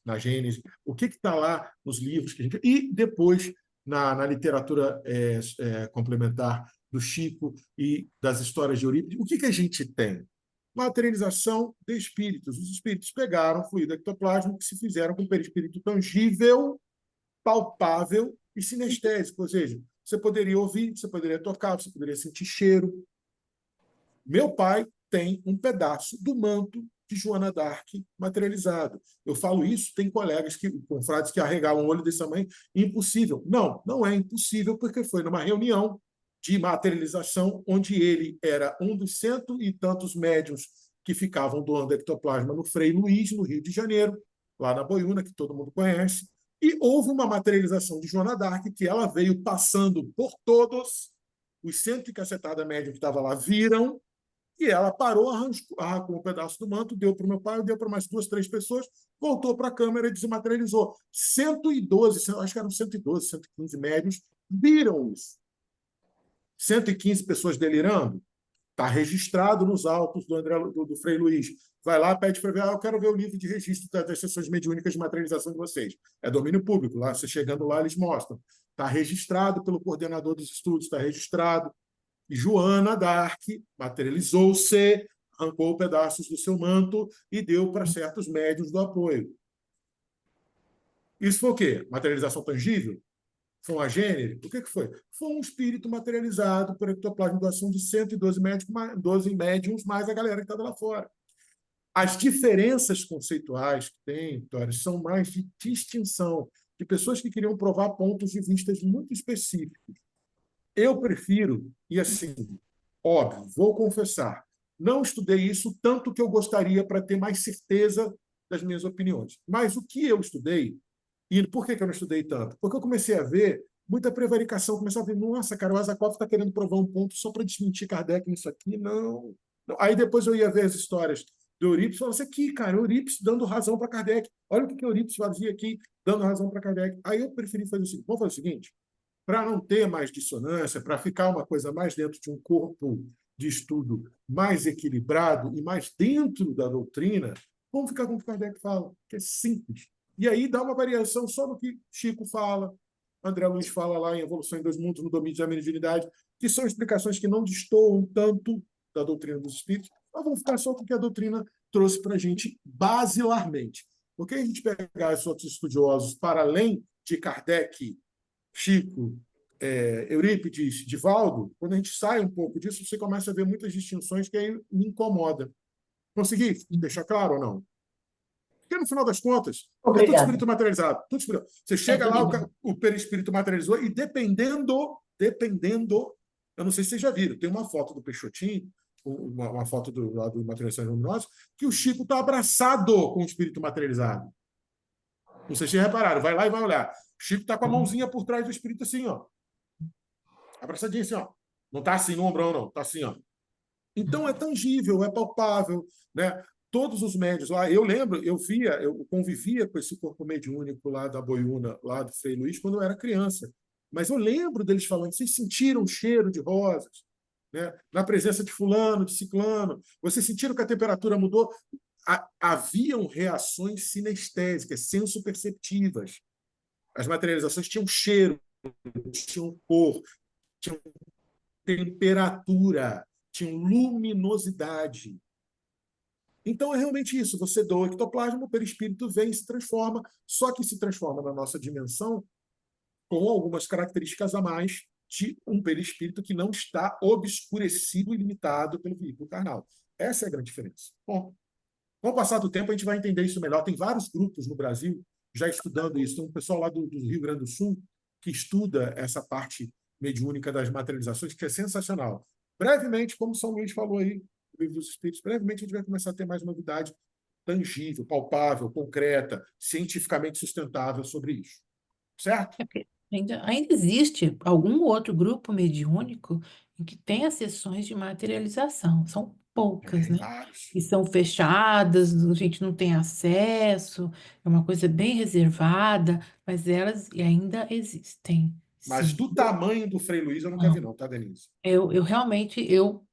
o que está lá nos livros que a gente. E depois, na literatura complementar do Chico e das histórias de Eurípides, o que a gente tem? Materialização de espíritos. Os espíritos pegaram fluido ectoplasma que se fizeram com perispírito tangível, palpável e sinestésico. Ou seja, você poderia ouvir, você poderia tocar, você poderia sentir cheiro. Meu pai tem um pedaço do manto de Joana d'Arc materializado. Eu falo isso, tem colegas, confrades que arregalam o olho desse tamanho, impossível. Não, não é impossível, porque foi numa reunião de materialização, onde ele era um dos 100 e tantos médiuns que ficavam doando ectoplasma no Frei Luís, no Rio de Janeiro, lá na Boiúna, que todo mundo conhece, e houve uma materialização de Joana d'Arc, que ela veio passando por todos, os 100 e cacetada médium que estava lá viram, e ela parou, arrancou um pedaço do manto, deu para o meu pai, deu para mais 2, 3 pessoas, voltou para a câmera e desmaterializou. 112, acho que eram 112, 115 médios, viram isso. 115 pessoas delirando. Está registrado nos autos do Frei Luís. Vai lá, pede para ver, eu quero ver o livro de registro das sessões mediúnicas de materialização de vocês. É domínio público. Lá, você chegando lá, eles mostram. Está registrado pelo coordenador dos estudos, está registrado. E Joana d'Arc materializou-se, arrancou pedaços do seu manto e deu para certos médiuns do apoio. Isso foi o quê? Materialização tangível? Foi uma gênere? O que foi? Foi um espírito materializado por ectoplasma, doação de 112 médiuns, mais a galera que estava lá fora. As diferenças conceituais que tem, Vitória, são mais de distinção, de pessoas que queriam provar pontos de vista muito específicos. Eu prefiro, e assim, óbvio, vou confessar, não estudei isso tanto que eu gostaria para ter mais certeza das minhas opiniões. Mas o que eu estudei, e por que eu não estudei tanto? Porque eu comecei a ver muita prevaricação, comecei a ver, nossa, cara, o Asakov está querendo provar um ponto só para desmentir Kardec nisso aqui, não. Aí depois eu ia ver as histórias do Eurípides, falando assim, aqui, cara, Eurípides dando razão para Kardec. Olha o que Eurípides fazia aqui, dando razão para Kardec. Aí eu preferi fazer o seguinte, vamos fazer o seguinte, para não ter mais dissonância, para ficar uma coisa mais dentro de um corpo de estudo mais equilibrado e mais dentro da doutrina, vamos ficar com o que Kardec fala, que é simples. E aí dá uma variação só no que Chico fala, André Luiz fala lá em Evolução em Dois Mundos, no Domínio da Mediunidade, que são explicações que não destoam tanto da doutrina dos espíritos, mas vamos ficar só com o que a doutrina trouxe para a gente basilarmente. Porque a gente pegar esses outros estudiosos para além de Kardec, Chico, Eurípides, Divaldo, quando a gente sai um pouco disso, você começa a ver muitas distinções que aí me incomoda. Consegui deixar claro ou não? Porque, no final das contas, é tudo espírito materializado. Tudo espírito. Você chega lá, o perispírito materializou, e dependendo, eu não sei se vocês já viram, tem uma foto do Peixotinho, uma foto do Materialização Luminosa, que o Chico está abraçado com o espírito materializado. Não sei se vocês repararam, vai lá e vai olhar. O Chico está com a mãozinha por trás do espírito assim, ó. Abraçadinho assim, ó. Não está assim no ombrão, não. Está assim, ó. Então é tangível, é palpável, né? Todos os médios lá, eu lembro, eu convivia com esse corpo mediúnico lá da Boiúna, lá do Frei Luís, quando eu era criança. Mas eu lembro deles falando, vocês sentiram o cheiro de rosas, né? Na presença de fulano, de ciclano, vocês sentiram que a temperatura mudou? Haviam reações sinestésicas, sensoperceptivas. As materializações tinham cheiro, tinham cor, tinham temperatura. tinham luminosidade. Então, é realmente isso. Você doa ectoplasma, o perispírito vem e se transforma, só que se transforma na nossa dimensão com algumas características a mais de um perispírito que não está obscurecido e limitado pelo veículo carnal. Essa é a grande diferença. Bom, com o passar do tempo, a gente vai entender isso melhor. Tem vários grupos no Brasil já estudando isso. Tem um pessoal lá do Rio Grande do Sul que estuda essa parte mediúnica das materializações, que é sensacional. Brevemente, como São Luís falou aí, no Livro dos Espíritos, brevemente a gente vai começar a ter mais novidade tangível, palpável, concreta, cientificamente sustentável sobre isso. Certo? É porque ainda existe algum outro grupo mediúnico em que tem as sessões de materialização. São poucas, Tem né? vários. E são fechadas, a gente não tem acesso, é uma coisa bem reservada, mas elas ainda existem, Mas sim. do tamanho do Frei Luiz eu nunca vi, não, tá, Denise? Eu realmente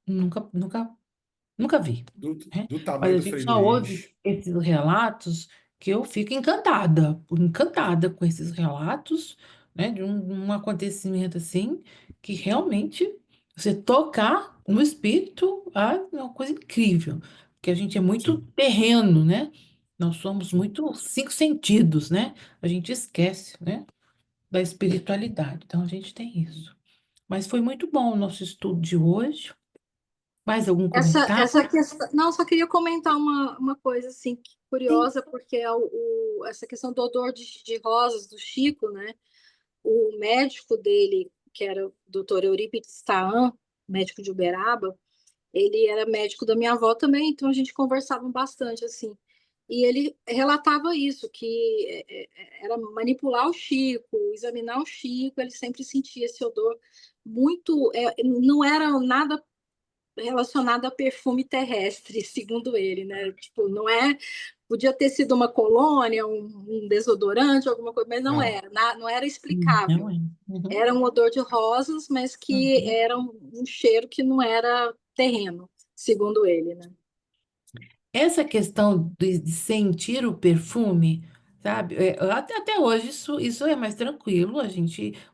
nunca vi, Do, né? do Mas tamanho a do gente Frei só ouve Luiz. esses relatos que eu fico encantada com esses relatos, né? De um acontecimento assim, que realmente você tocar no espírito é uma coisa incrível, porque a gente é muito Sim, terreno, né? Nós somos sim. muito cinco sentidos, né? A gente esquece, né? Da espiritualidade. Então a gente tem isso. Mas foi muito bom o nosso estudo de hoje. Mais algum comentário? Essa questão, não, só queria comentar uma coisa assim Sim. curiosa, porque essa questão do odor de rosas do Chico, né? O médico dele, que era o doutor Eurípides Tahan, médico de Uberaba, ele era médico da minha avó também, então a gente conversava bastante assim. E ele relatava isso, que era manipular o Chico, examinar o Chico, ele sempre sentia esse odor muito, não era nada relacionado a perfume terrestre, segundo ele, né? Tipo, não é, podia ter sido uma colônia, um desodorante, alguma coisa, mas não Não. era, não era Não explicável. é. Uhum. Era um odor de rosas, mas que Uhum. era um cheiro que não era terreno, segundo ele, né? Essa questão de sentir o perfume, sabe? Até hoje isso é mais tranquilo.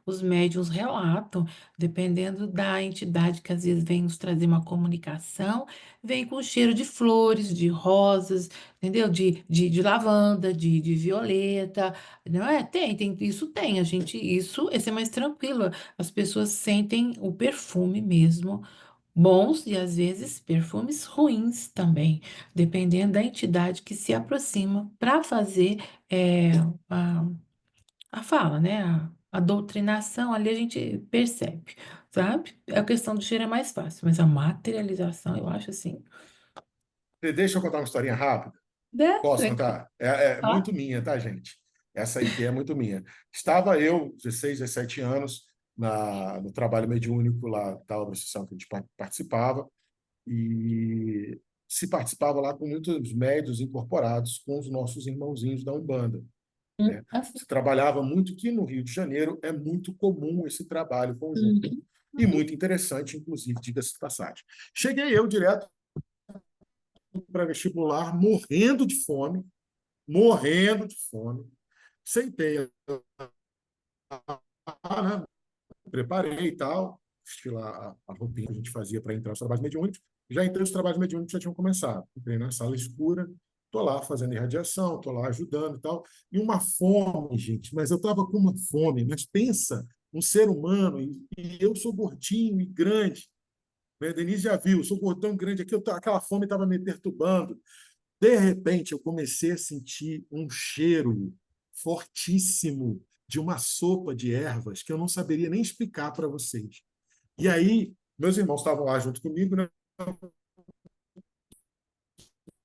Os médiuns relatam, dependendo da entidade que às vezes vem nos trazer uma comunicação, vem com cheiro de flores, de rosas, entendeu? De lavanda, de violeta, não é? Isso tem. Esse é mais tranquilo. As pessoas sentem o perfume mesmo. Bons e às vezes perfumes ruins também, dependendo da entidade que se aproxima para fazer é, a, a fala, né? A doutrinação ali a gente percebe, sabe? A questão do cheiro é mais fácil, mas a materialização eu acho assim, Deixa eu contar uma historinha rápida. né? Posso Tranquilo. contar? É Tá? muito minha, tá, gente? Essa aí que é muito minha. Estava eu, 16, 17 anos, no trabalho mediúnico lá da obra social que a gente participava, e se participava lá com muitos médios incorporados com os nossos irmãozinhos da Umbanda, né? Assim. Se trabalhava muito que no Rio de Janeiro é muito comum esse trabalho conjunto. Uhum. E muito interessante, inclusive, diga-se de passagem. Cheguei eu direto para vestibular, morrendo de fome. Sentei lá, né? Preparei e tal, vesti lá a roupinha que a gente fazia para entrar nos trabalhos mediúnicos. Já entrei, os trabalhos mediúnicos já tinham começado. Entrei na sala escura, estou lá fazendo irradiação, estou lá ajudando e tal. E uma fome, gente, mas eu estava com uma fome. Mas pensa, um ser humano, e eu sou gordinho e grande, né? Denise já viu, eu sou gordão grande aqui, aquela fome estava me perturbando. De repente, eu comecei a sentir um cheiro fortíssimo de uma sopa de ervas que eu não saberia nem explicar para vocês. E aí, meus irmãos estavam lá junto comigo, né?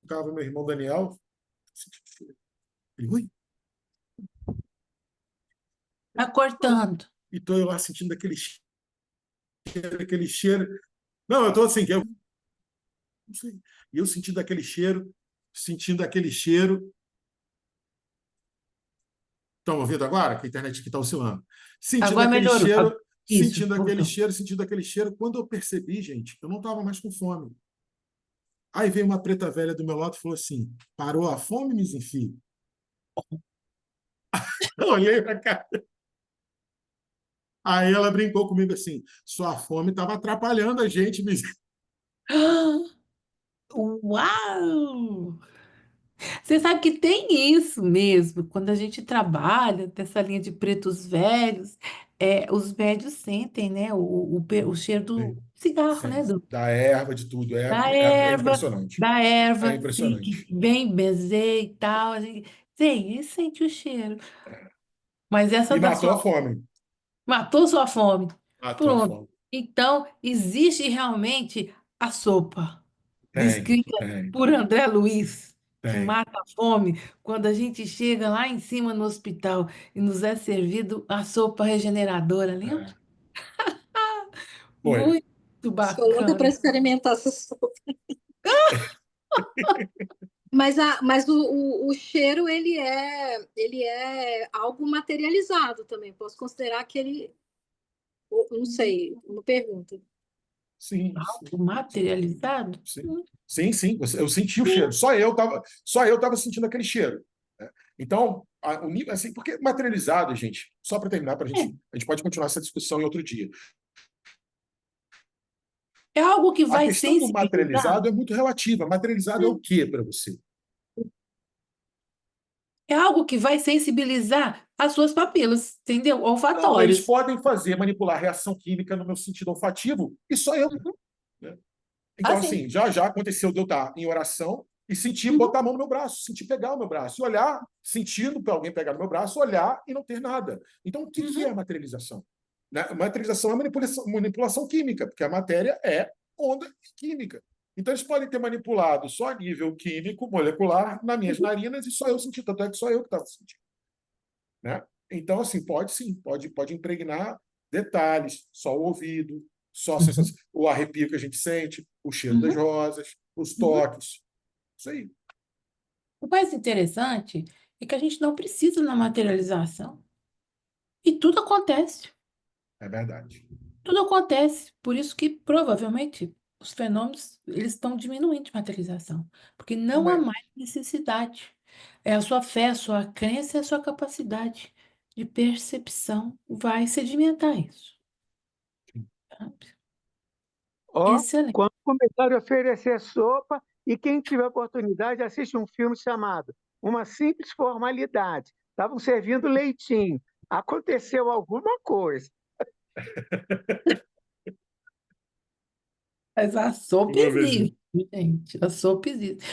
Ficava meu irmão Daniel. Ele, ui, Tá cortando. e estou eu lá sentindo aquele cheiro. Não, eu estou assim, não sei. E eu sentindo aquele cheiro. Estão ouvindo agora? Que a internet aqui está oscilando. Sentindo Agora aquele melhorou. cheiro, Isso, sentindo aquele voltou. cheiro, sentindo aquele cheiro. Quando eu percebi, gente, eu não estava mais com fome. Aí veio uma preta velha do meu lado e falou assim: parou a fome, Mizinfi? Eu olhei para cá. Aí ela brincou comigo assim: sua fome estava atrapalhando a gente, Mizinfi. Uau! Você sabe que tem isso mesmo, quando a gente trabalha dessa linha de pretos velhos, os médios sentem, né, o cheiro do Sim, cigarro, né, sim. Da erva, de tudo. É impressionante. da É erva, sim, que impressionante. vem benzer e tal, sim, e sente o cheiro. Mas essa E da matou sua a fome. matou sua fome. Matou a Pronto. fome. Então, existe realmente a sopa, Tem, descrita tem, por André Luiz, que tem. mata a fome, quando a gente chega lá em cima no hospital e nos é servido a sopa regeneradora, lembra? É. Foi. Muito Sou louca para bacana. experimentar essa sopa. Mas o cheiro, ele é algo materializado também. Posso considerar que ele, não sei, uma pergunta. Sim, Algo sim, sim, materializado? sim. Sim, sim. Eu senti o cheiro. Só eu tava sentindo aquele cheiro, né? Então, o nível, assim, porque materializado, gente, só para terminar, É, a gente pode continuar essa discussão em outro dia. é algo que A vai questão do sensibilizar. materializado é muito relativa. Materializado é o quê para você? É algo que vai sensibilizar as suas papilas, entendeu? Não, eles Olfatórias. podem fazer, manipular reação química no meu sentido olfativo, e só eu, Uhum. né? Então, Assim. assim, já aconteceu de eu estar em oração e sentir Uhum, botar a mão no meu braço, sentir pegar o meu braço, e olhar, sentindo para alguém pegar no meu braço, olhar e não ter nada. Então, o que que uhum, é a materialização? Né? A materialização é manipulação química, porque a matéria é onda química. Então, eles podem ter manipulado só a nível químico, molecular, nas minhas uhum, narinas, e só eu senti, tanto é que só eu que estava sentindo. Né? Então, assim, pode sim, pode impregnar detalhes, só o ouvido, só a uhum, sensação, o arrepio que a gente sente, o cheiro das uhum, rosas, os uhum. toques. Isso aí, O mais interessante é que a gente não precisa na materialização. E tudo acontece. é verdade. Tudo acontece. Por isso que provavelmente os fenômenos eles estão diminuindo de materialização. Porque não há Também. mais necessidade. É a sua fé, a sua crença e a sua capacidade de percepção vai sedimentar isso. Sabe? Ó, Excelente. quando começaram a oferecer sopa, e quem tiver oportunidade, assiste um filme chamado Uma Simples Formalidade. Estavam servindo leitinho. Aconteceu alguma coisa. Mas a sopa Vou ver, sim. existe, gente. A sopa existe.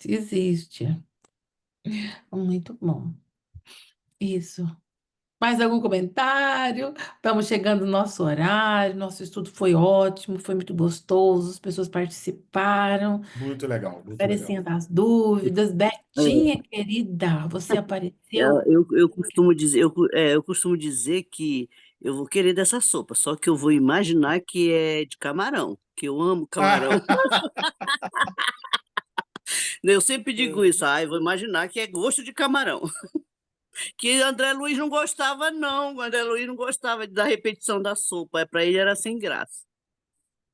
Existe. Muito bom. Isso. Mais algum comentário? Estamos chegando no nosso horário. Nosso estudo foi ótimo, foi muito gostoso. As pessoas participaram, Muito legal, muito legal. esclarecendo as dúvidas. É, Betinha, querida, você eu, apareceu? eu, eu costumo dizer, eu costumo dizer que eu vou querer dessa sopa, só que eu vou imaginar que é de camarão, que eu amo camarão. Eu sempre digo isso, eu vou imaginar que é gosto de camarão. Que André Luiz não gostava, não. O André Luiz não gostava da repetição da sopa, para ele era sem graça.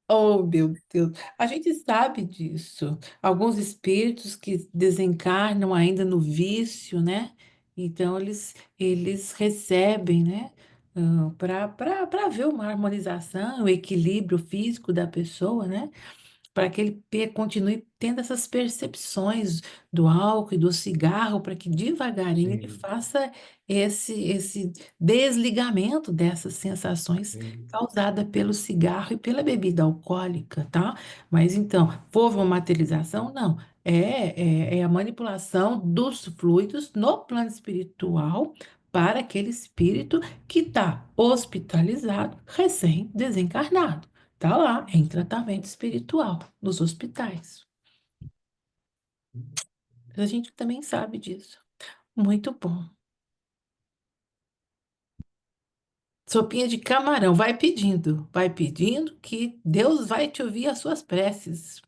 Oh, meu Deus, a gente sabe disso. Alguns espíritos que desencarnam ainda no vício, né? Então, eles recebem, né? Para ver uma harmonização, o equilíbrio físico da pessoa, né? Para que ele continue tendo essas percepções do álcool e do cigarro, para que devagarinho ele Sim, faça esse desligamento dessas sensações sim, causadas pelo cigarro e pela bebida alcoólica, tá? Mas então, houve uma materialização? Não. É a manipulação dos fluidos no plano espiritual para aquele espírito que está hospitalizado, recém-desencarnado. Tá lá, em tratamento espiritual, nos hospitais. A gente também sabe disso. Muito bom. Sopinha de camarão, vai pedindo que Deus vai te ouvir as suas preces.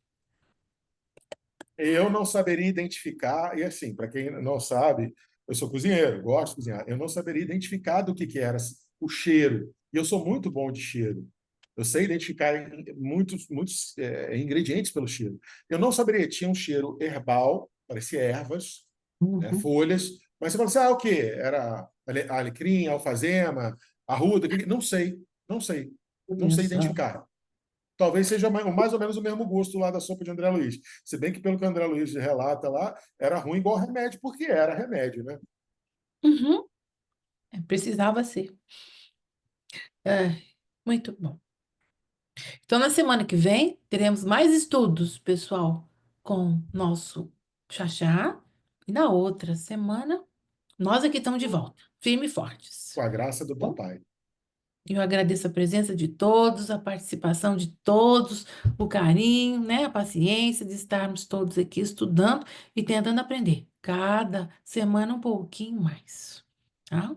eu não saberia identificar, e assim, para quem não sabe, eu sou cozinheiro, gosto de cozinhar, eu não saberia identificar do que era o cheiro. E eu sou muito bom de cheiro. Eu sei identificar muitos ingredientes pelo cheiro. Eu não saberia, tinha um cheiro herbal, parecia ervas, né, Uhum. folhas, mas você fala assim, o quê? Era alecrim, alfazema, arruda? Não sei, não sei, não sei Isso. identificar. talvez seja mais ou menos o mesmo gosto lá da sopa de André Luiz. Se bem que, pelo que o André Luiz relata lá, era ruim igual remédio, porque era remédio, né? Uhum. Precisava ser. Muito bom. Então, na semana que vem, teremos mais estudos, pessoal, com nosso Xaxá. E na outra semana, nós aqui estamos de volta, firmes e fortes. Com a graça do Bom, papai. eu agradeço a presença de todos, a participação de todos, o carinho, né, a paciência de estarmos todos aqui estudando e tentando aprender. Cada semana um pouquinho mais, tá?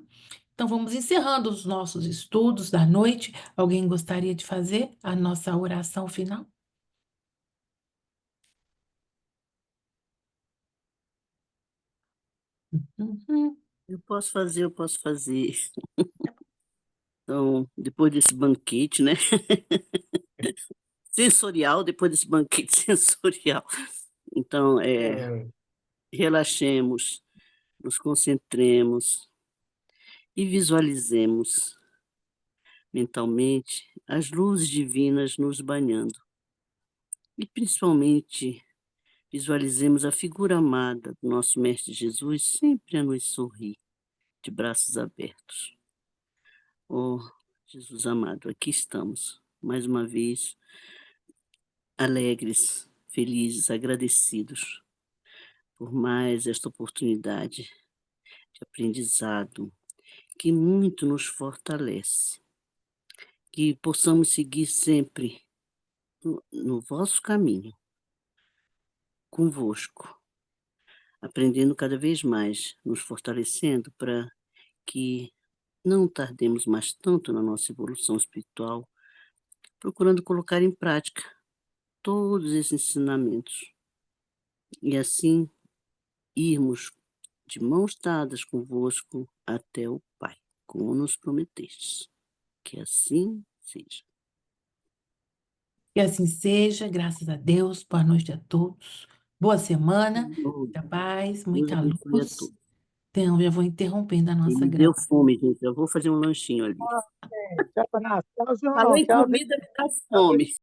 Então, vamos encerrando os nossos estudos da noite. Alguém gostaria de fazer a nossa oração final? Uhum. Eu posso fazer, eu posso fazer. Então, depois desse banquete, né? Sensorial, depois desse banquete sensorial. Então, relaxemos, nos concentremos e visualizemos mentalmente as luzes divinas nos banhando. E principalmente visualizemos a figura amada do nosso Mestre Jesus sempre a nos sorrir, de braços abertos. Oh, Jesus amado, aqui estamos, mais uma vez, alegres, felizes, agradecidos por mais esta oportunidade de aprendizado que muito nos fortalece. Que possamos seguir sempre no vosso caminho, convosco, aprendendo cada vez mais, nos fortalecendo para que não tardemos mais tanto na nossa evolução espiritual, procurando colocar em prática todos esses ensinamentos e assim irmos de mãos dadas convosco até o Pai, como nos prometestes. Que assim seja. Que assim seja, graças a Deus. Boa noite a todos. Boa semana, Oh, muita paz, Deus muita abençoe a luz. todos. Então, já vou interrompendo a E nossa me deu gravação. fome, gente. Eu vou fazer um lanchinho ali. Tchau, Renato. Tchau, Falou João. em Tchau, comida, me dá fome.